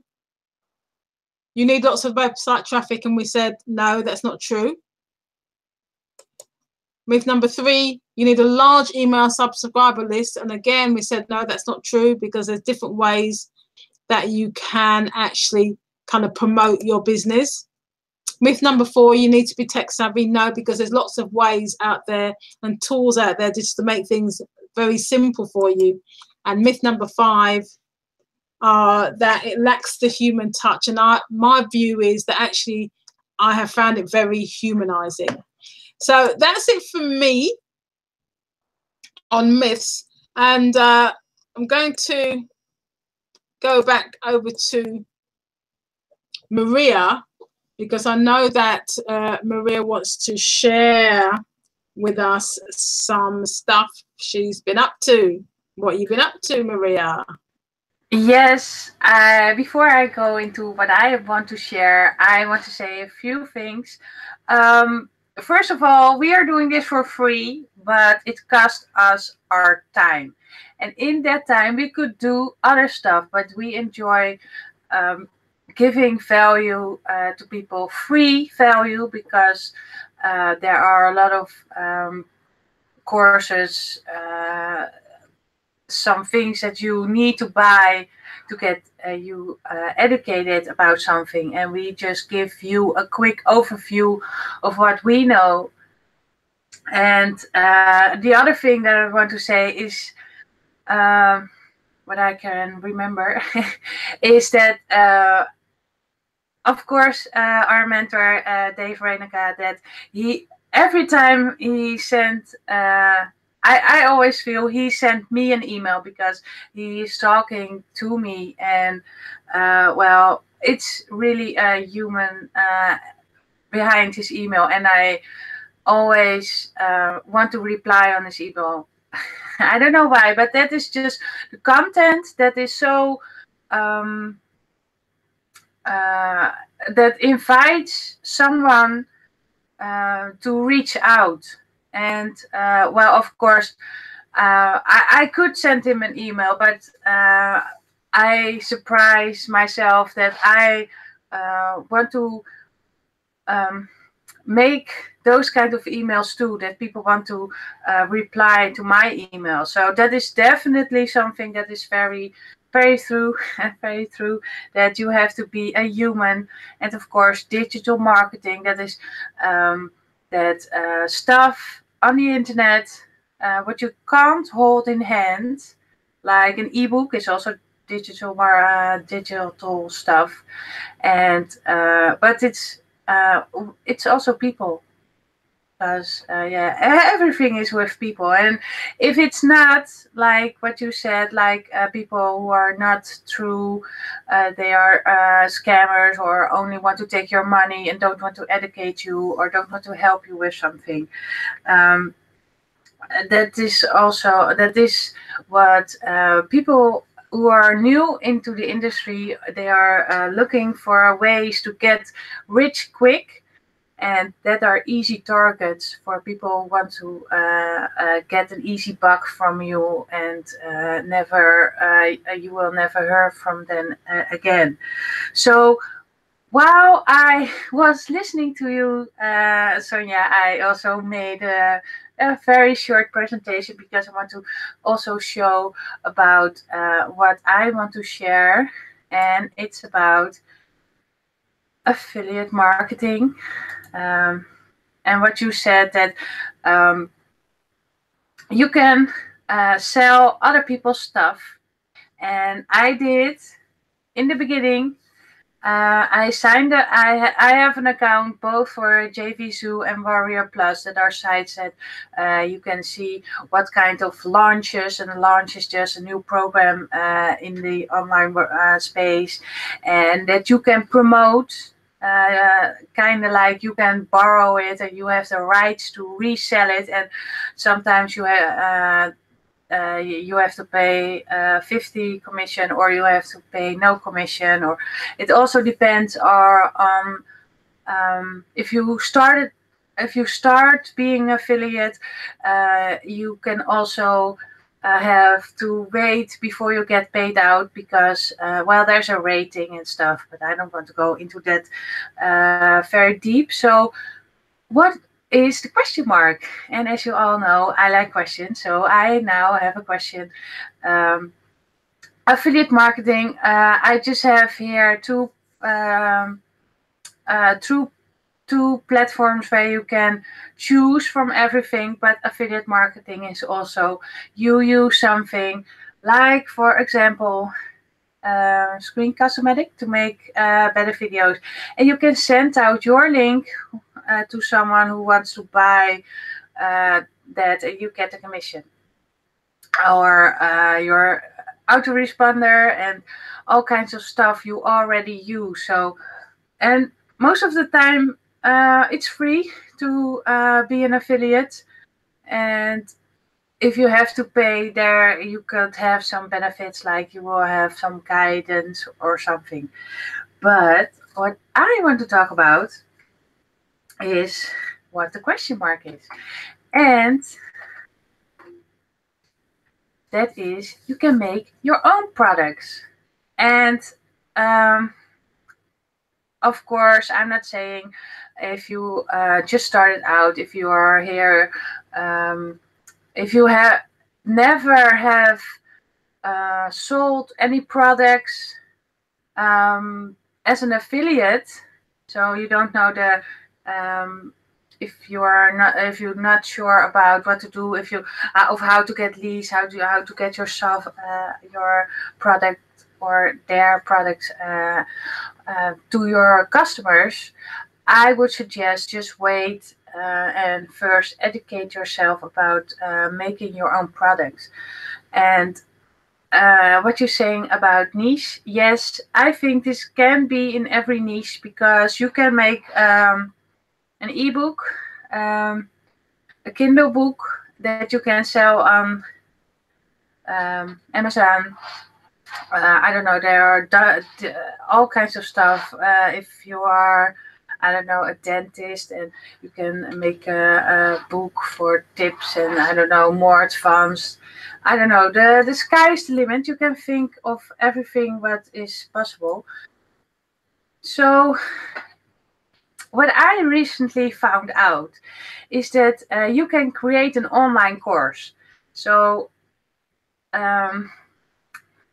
you need lots of website traffic. And we said, no, that's not true. Myth number 3, you need a large email subscriber list. And again, we said, no, that's not true, because there's different ways that you can actually kind of promote your business. Myth number 4, you need to be tech savvy. No, because there's lots of ways out there and tools out there just to make things very simple for you. And myth number 5, that it lacks the human touch. And my view is that actually I have found it very humanizing. So that's it for me on myths. And I'm going to go back over to Maria, because I know that Maria wants to share with us some stuff she's been up to. What have you been up to, Maria? Yes, before I go into what I want to share, I want to say a few things. First of all, we are doing this for free, but it costs us our time. And in that time, we could do other stuff, but we enjoy giving value to people, free value, because there are a lot of courses, some things that you need to buy to get you educated about something, and we just give you a quick overview of what we know. And the other thing that I want to say is, what I can remember is that of course our mentor Dave Reineke, that he, every time he sent I always feel he sent me an email because he's talking to me, and well, it's really a human behind his email, and I always want to reply on his email. I don't know why, but that is just the content that is so that invites someone to reach out. And well, of course, I could send him an email, but I surprise myself that I want to make those kind of emails too, that people want to reply to my email. So that is definitely something that is very, very true, very true, that you have to be a human. And of course, digital marketing, that is that stuff on the internet, what you can't hold in hand, like an ebook, is also digital stuff, and but it's also people. Because everything is with people, and if it's not like what you said, like people who are not true, they are scammers or only want to take your money and don't want to educate you or don't want to help you with something. Um, that is what people who are new into the industry, they are looking for ways to get rich quick, and that are easy targets for people who want to get an easy buck from you, and you will never hear from them again. So while I was listening to you, Sonia, I also made a very short presentation because I want to also show about what I want to share, and it's about affiliate marketing. And what you said, that you can sell other people's stuff. And I did in the beginning. I signed. I have an account both for JV Zoo and Warrior Plus, that are sites that you can see what kind of launches, and the launch is just a new program in the online space, and that you can promote. Kind of like you can borrow it and you have the rights to resell it, and sometimes you have to pay 50 commission, or you have to pay no commission, or it also depends on if you start being affiliate, you can also have to wait before you get paid out, because there's a rating and stuff, but I don't want to go into that very deep. So what is the question mark? And as you all know, I like questions, so I now have a question. Affiliate marketing, I just have here two platforms where you can choose from everything, but affiliate marketing is also you use something like, for example, Screen Cosmetic to make better videos, and you can send out your link to someone who wants to buy that, and you get a commission, or your autoresponder and all kinds of stuff you already use. So, and most of the time it's free to be an affiliate, and if you have to pay there, you could have some benefits, like you will have some guidance or something. But what I want to talk about is what the question mark is. And that is, you can make your own products. And of course, I'm not saying if you just started out, if you are here, if you have never have sold any products as an affiliate, so you don't know the if you're not sure about what to do, if you of how to get leads, how to get yourself your product or their products to your customers, I would suggest just wait and first educate yourself about making your own products. And what you're saying about niche, yes, I think this can be in every niche, because you can make an ebook, a Kindle book that you can sell on Amazon. I don't know, there are all kinds of stuff. If you are, I don't know, a dentist, and you can make a book for tips, and I don't know, more advanced. I don't know, the sky is the limit. You can think of everything what is possible. So what I recently found out is that you can create an online course. So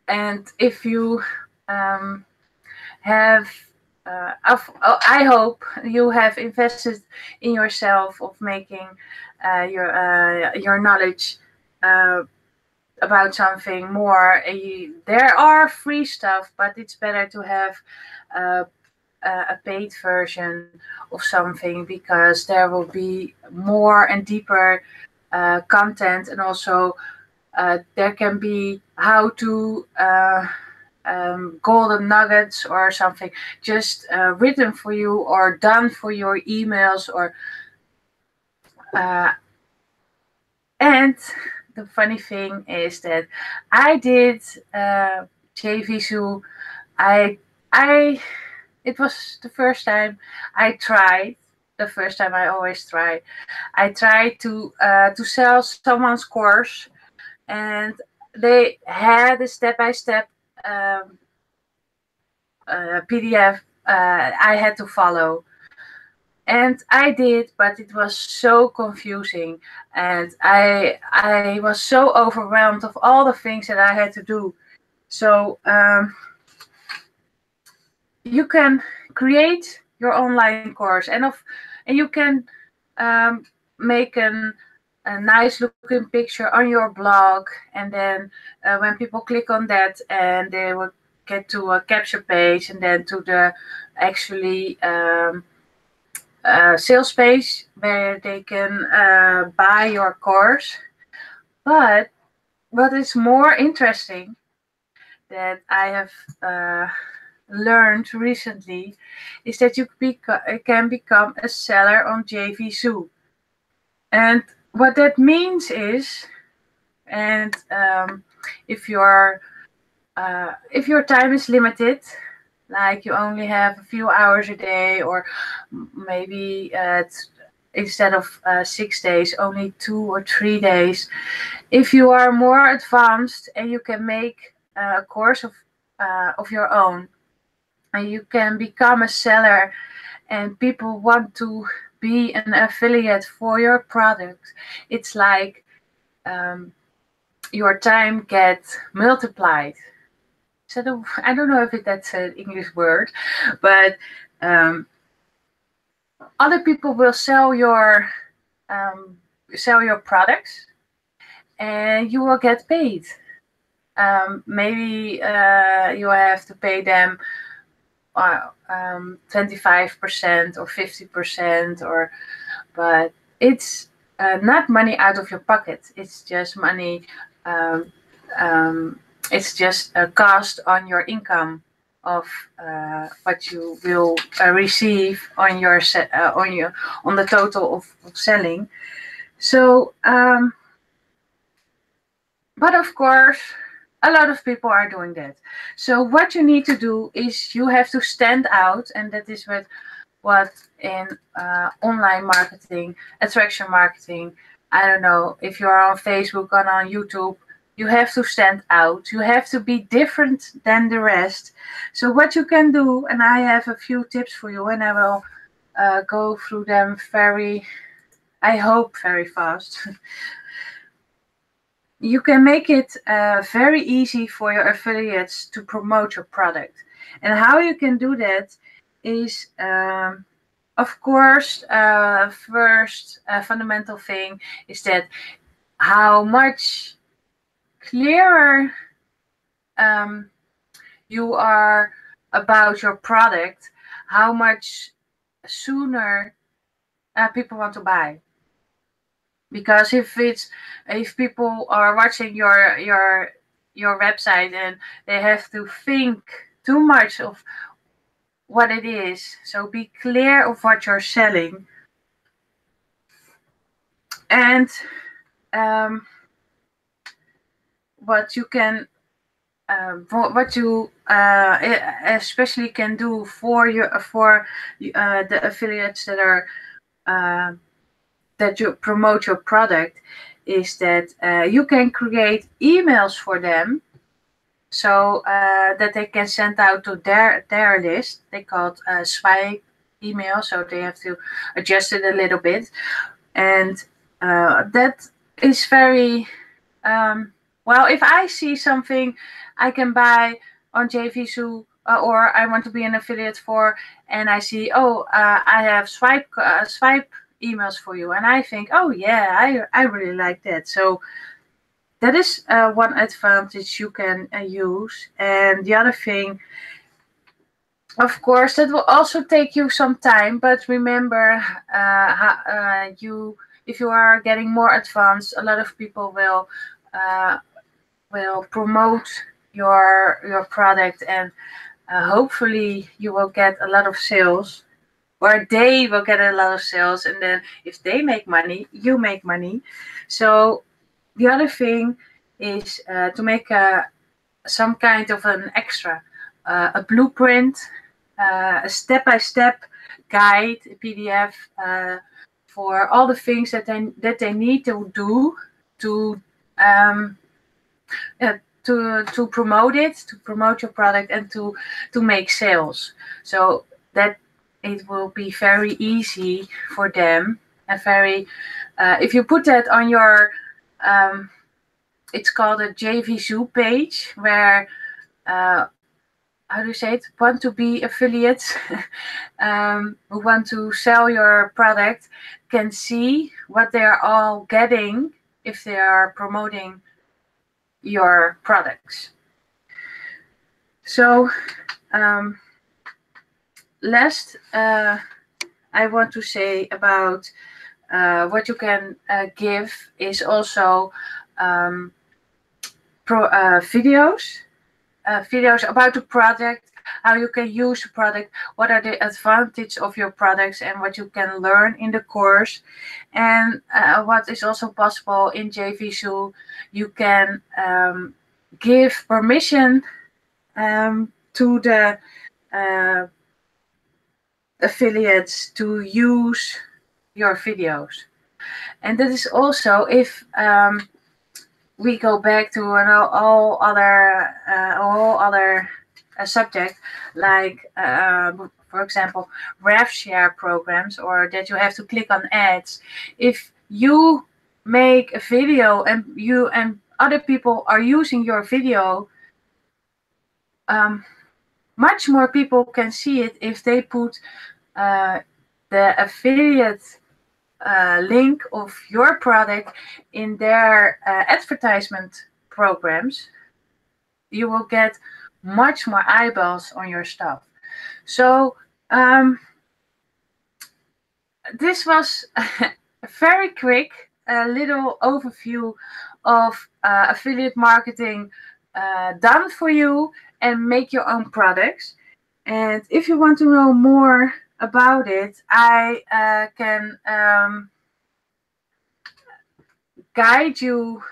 and if you have I hope you have invested in yourself of making your knowledge about something more, there are free stuff, but it's better to have uh, a paid version of something, because there will be more and deeper content, and also there can be how to golden nuggets or something just written for you or done for your emails, or and the funny thing is that I did JVZoo. I it was the first time I tried. The first time I always try. I tried to sell someone's course, and they had a step-by-step PDF I had to follow. And I did, but it was so confusing, and I was so overwhelmed of all the things that I had to do. So you can create your online course, and you can make a nice looking picture on your blog, and then when people click on that, and they will get to a capture page, and then to the actually sales page where they can buy your course. But what is more interesting that I have learned recently is that you can become a seller on JVZoo. And what that means is, and if your time is limited, like you only have a few hours a day, or maybe instead of 6 days, only 2 or 3 days. If you are more advanced and you can make a course of your own, and you can become a seller, and people want to be an affiliate for your product, it's like your time gets multiplied. So I don't know if that's an English word, but other people will sell your products, and you will get paid. Maybe you have to pay them 25% or 50%, but it's not money out of your pocket. It's just money. It's just a cost on your income of what you will receive on your on the total of selling. So, but of course, a lot of people are doing that. So what you need to do is you have to stand out, and that is what in online marketing, attraction marketing, I don't know, if you are on Facebook and on YouTube, you have to stand out. You have to be different than the rest. So what you can do, and I have a few tips for you, and I will go through them I hope very fast. You can make it very easy for your affiliates to promote your product. And how you can do that is, of course, first fundamental thing is that how much clearer you are about your product, how much sooner people want to buy. Because if people are watching your website and they have to think too much of what it is, so be clear of what you're selling. And what you can what you especially can do for the affiliates that are that you promote your product is that you can create emails for them, so that they can send out to their list. They call it swipe email, so they have to adjust it a little bit, and that is very well. If I see something I can buy on JVZoo, or I want to be an affiliate for, and I see, I have swipe emails for you, and I think, oh yeah, I really like that. So that is one advantage you can use. And the other thing, of course, that will also take you some time, but remember, if you are getting more advanced, a lot of people will promote your product, and hopefully you will get a lot of sales, or they will get a lot of sales, and then if they make money, you make money. So the other thing is to make some kind of an extra, a blueprint, a step-by-step guide, a PDF for all the things that they need to do to promote it, to promote your product, and to make sales, so that it will be very easy for them, and very if you put that on your it's called a JV Zoo page, where how do you say it? Want to be affiliates who want to sell your product can see what they're all getting if they are promoting your products. So last, I want to say about what you can give is also videos about the product, how you can use the product, what are the advantages of your products, and what you can learn in the course. And what is also possible in JV Zoo, you can give permission to the affiliates to use your videos. And that is also if we go back to an all other subject, like for example, rev share programs, or that you have to click on ads. If you make a video and you and other people are using your video, much more people can see it if they put the affiliate link of your product in their advertisement programs. You will get much more eyeballs on your stuff. So this was a very quick little overview of affiliate marketing done for you, and make your own products. And if you want to know more about it, I can guide you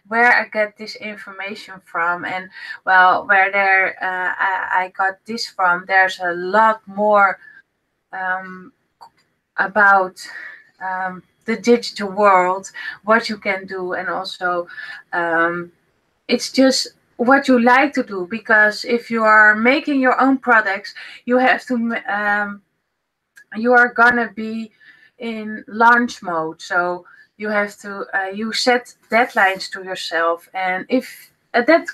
where I get this information from, and well, where I got this from. There's a lot more about the digital world, what you can do, and also it's just what you like to do, because if you are making your own products, you have to you are gonna be in launch mode, so you have to you set deadlines to yourself, and if that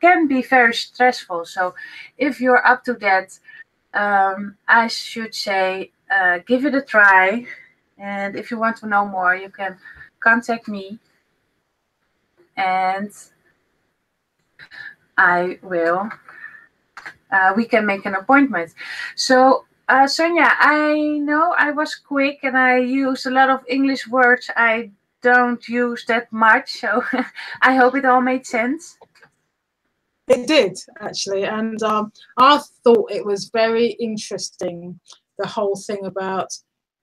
can be very stressful. So if you're up to that, I should say give it a try, and if you want to know more, you can contact me, and I will we can make an appointment. So Sonia, I know I was quick and I used a lot of English words I don't use that much, so I hope it all made sense. It did, actually, and I thought it was very interesting, the whole thing about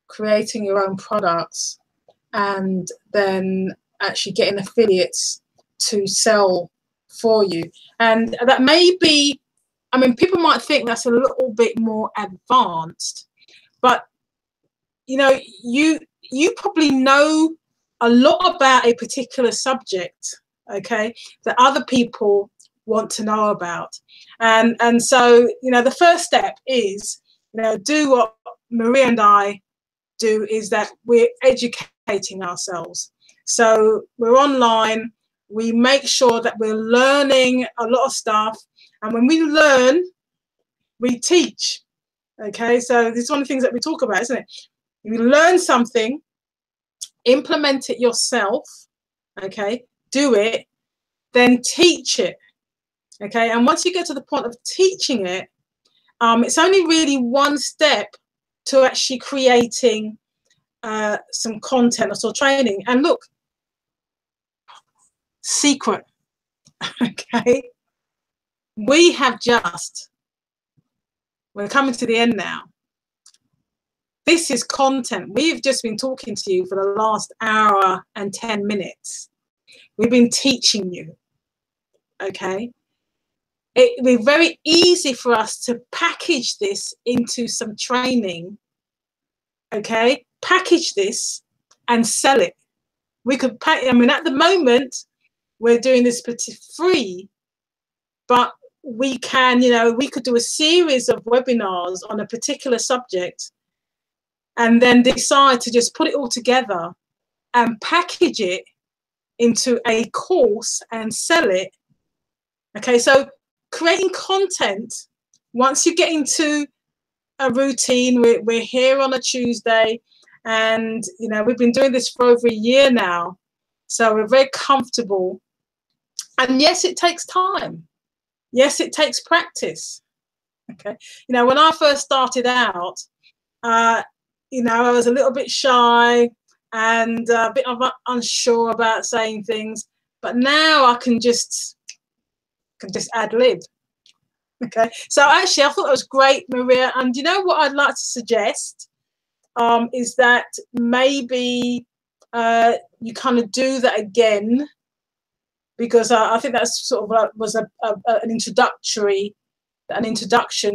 creating your own products and then actually getting affiliates to sell for you. And that may be, I mean, people might think that's a little bit more advanced, but you know, you probably know a lot about a particular subject, okay, that other people want to know about. And so, you know, the first step is, you know, do what Maria and I do, is that we're educating ourselves. So we're online, we make sure that we're learning a lot of stuff, and when we learn, we teach. Okay, so this is one of the things that we talk about, isn't it? You learn something, implement it yourself, okay, do it, then teach it. Okay, and once you get to the point of teaching it, it's only really one step to actually creating some content or training. And look, secret, okay, we're coming to the end now. This is content. We've just been talking to you for the last hour and 10 minutes. We've been teaching you, okay? It would be very easy for us to package this into some training, okay? Package this and sell it. We could I mean, at the moment, we're doing this free, but we can, you know, we could do a series of webinars on a particular subject and then decide to just put it all together and package it into a course and sell it. Okay, so creating content, once you get into a routine, we're here on a Tuesday, and you know, we've been doing this for over a year now, so we're very comfortable. And yes, it takes time. Yes, it takes practice. Okay, you know, when I first started out, you know, I was a little bit shy and a bit unsure about saying things, but now I can just ad lib. Okay, so actually I thought that was great, Maria. And you know what I'd like to suggest is that maybe you kind of do that again, because I think that's sort of was an introduction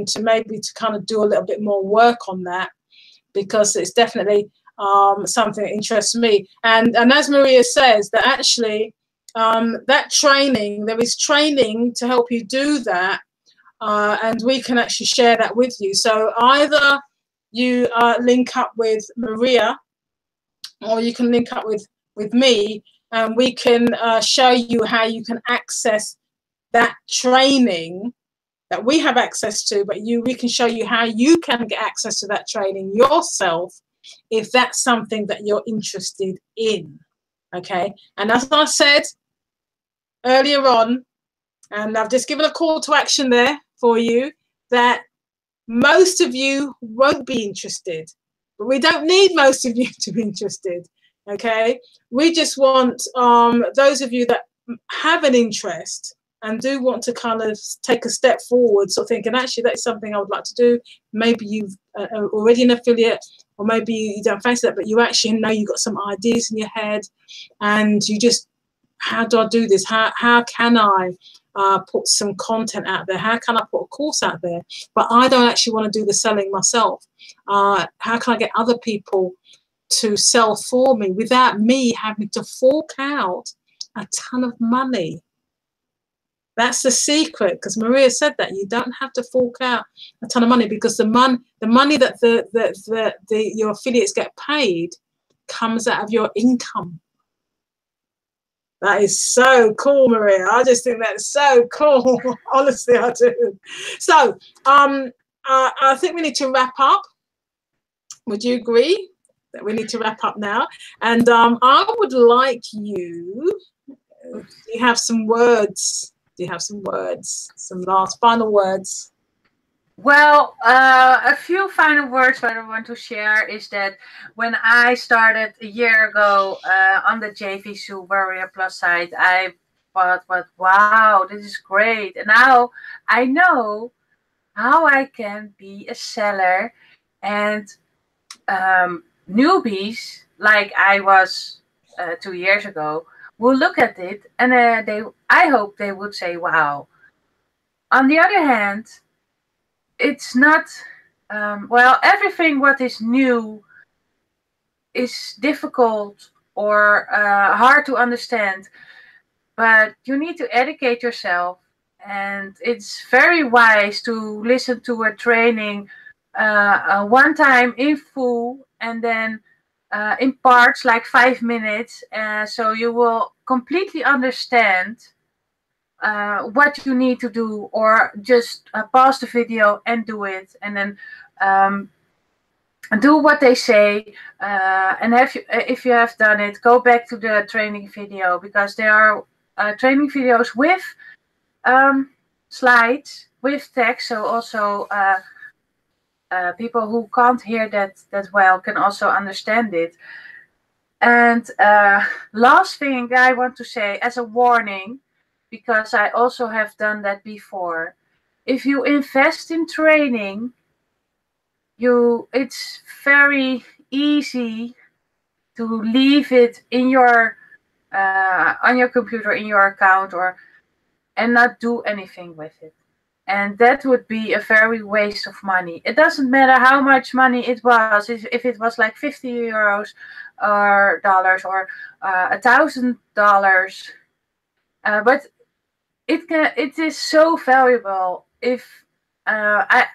to maybe to kind of do a little bit more work on that, because it's definitely something that interests me. And as Maria says, that actually that training, there is training to help you do that, and we can actually share that with you. So either you link up with Maria, or you can link up with me, and we can show you how you can access that training that we have access to, but we can show you how you can get access to that training yourself if that's something that you're interested in. Okay, and as I said earlier on, and I've just given a call to action there for you, that most of you won't be interested, but we don't need most of you to be interested. Okay, we just want those of you that have an interest and do want to kind of take a step forward, so thinking, actually, that's something I would like to do. Maybe you've already an affiliate, or maybe you don't fancy that, but you actually know you've got some ideas in your head, and you just, how do I do this? How can I put some content out there? How can I put a course out there? But I don't actually want to do the selling myself. How can I get other people to sell for me without me having to fork out a ton of money? That's the secret, because Maria said that you don't have to fork out a ton of money, because the money that your affiliates get paid comes out of your income. That is so cool, Maria. I just think that's so cool. Honestly, I do. So I think we need to wrap up. Would you agree that we need to wrap up now? And I would like you, do you have some words? Do you have some words, some last final words? Well, a few final words that I want to share is that when I started a year ago on the JV Sue Warrior Plus site, I thought, wow, this is great. And now I know how I can be a seller, and newbies, like I was 2 years ago, will look at it, and I hope they would say, wow. On the other hand, it's not, well, everything what is new is difficult or hard to understand, but you need to educate yourself, and it's very wise to listen to a training one time in full, and then in parts, like 5 minutes, so you will completely understand what you need to do, or just pause the video and do it, and then do what they say, and if you have done it, go back to the training video, because there are training videos with slides, with text, so also people who can't hear that well can also understand it. And last thing I want to say as a warning, because I also have done that before, if you invest in training, it's very easy to leave it in your on your computer, in your account, and not do anything with it. And that would be a very waste of money. It doesn't matter how much money it was, if it was like 50 euros or dollars or $1,000, but it is so valuable. If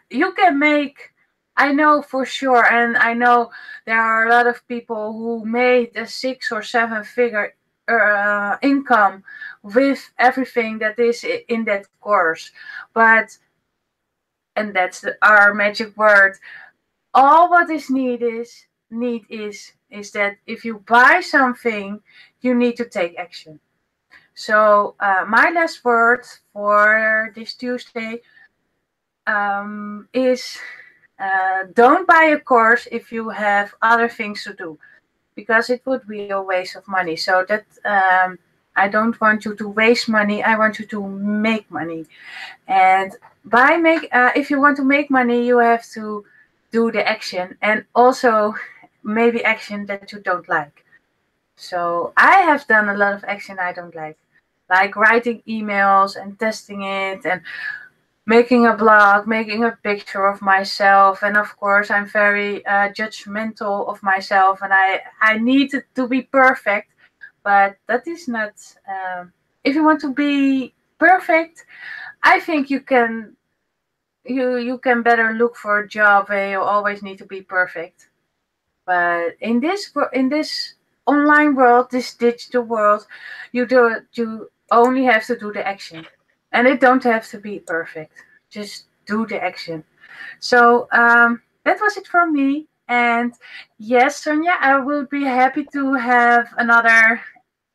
you can make, I know for sure, and I know there are a lot of people who made a 6 or 7 figure income with everything that is in that course. But, and that's our magic word, all what is need is that if you buy something, you need to take action. So my last word for this Tuesday is don't buy a course if you have other things to do, because it would be a waste of money. So that I don't want you to waste money. I want you to make money. And if you want to make money, you have to do the action, and also maybe action that you don't like. So I have done a lot of action I don't like writing emails and testing it, and making a blog, making a picture of myself. And of course, I'm very judgmental of myself, and I need it to be perfect. But that is not, if you want to be perfect, I think you can better look for a job where you always need to be perfect. But in this online world, this digital world, you only have to do the action, and it don't have to be perfect. Just do the action. So that was it from me. And yes, Sonia, I will be happy to have another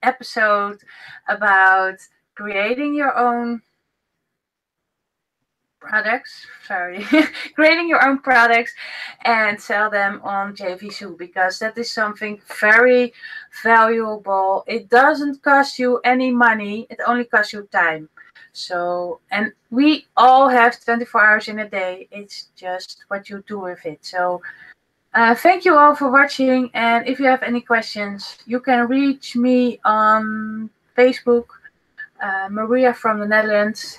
episode about creating your own products, creating your own products and sell them on JVZoo, because that is something very valuable. It doesn't cost you any money, it only costs you time. So, and we all have 24 hours in a day. It's just what you do with it. So thank you all for watching, and if you have any questions, you can reach me on Facebook, Maria from the Netherlands.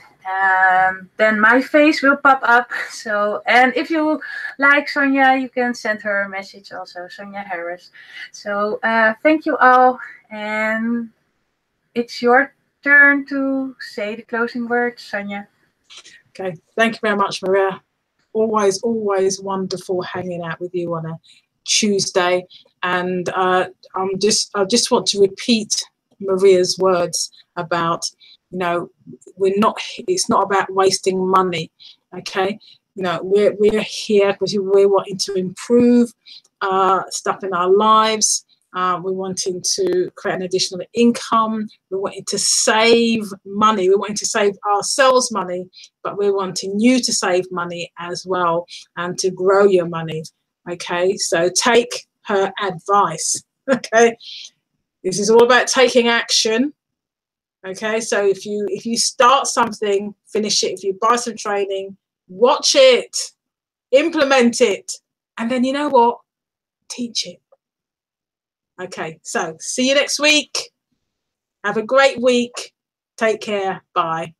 Then my face will pop up. So, and if you like Sonia, you can send her a message also, Sonia Harris. So thank you all, and it's your turn to say the closing words, Sonia. Okay, thank you very much, Maria. Always wonderful hanging out with you on a Tuesday. And I just want to repeat Maria's words about, you know, it's not about wasting money. Okay, you know, we're here because we're wanting to improve stuff in our lives. We're wanting to create an additional income. We're wanting to save money. We're wanting to save ourselves money, but we're wanting you to save money as well and to grow your money. Okay, so take her advice. Okay, this is all about taking action. Okay, so if you start something, finish it. If you buy some training, watch it, implement it, and then you know what? Teach it. Okay, so see you next week. Have a great week. Take care. Bye.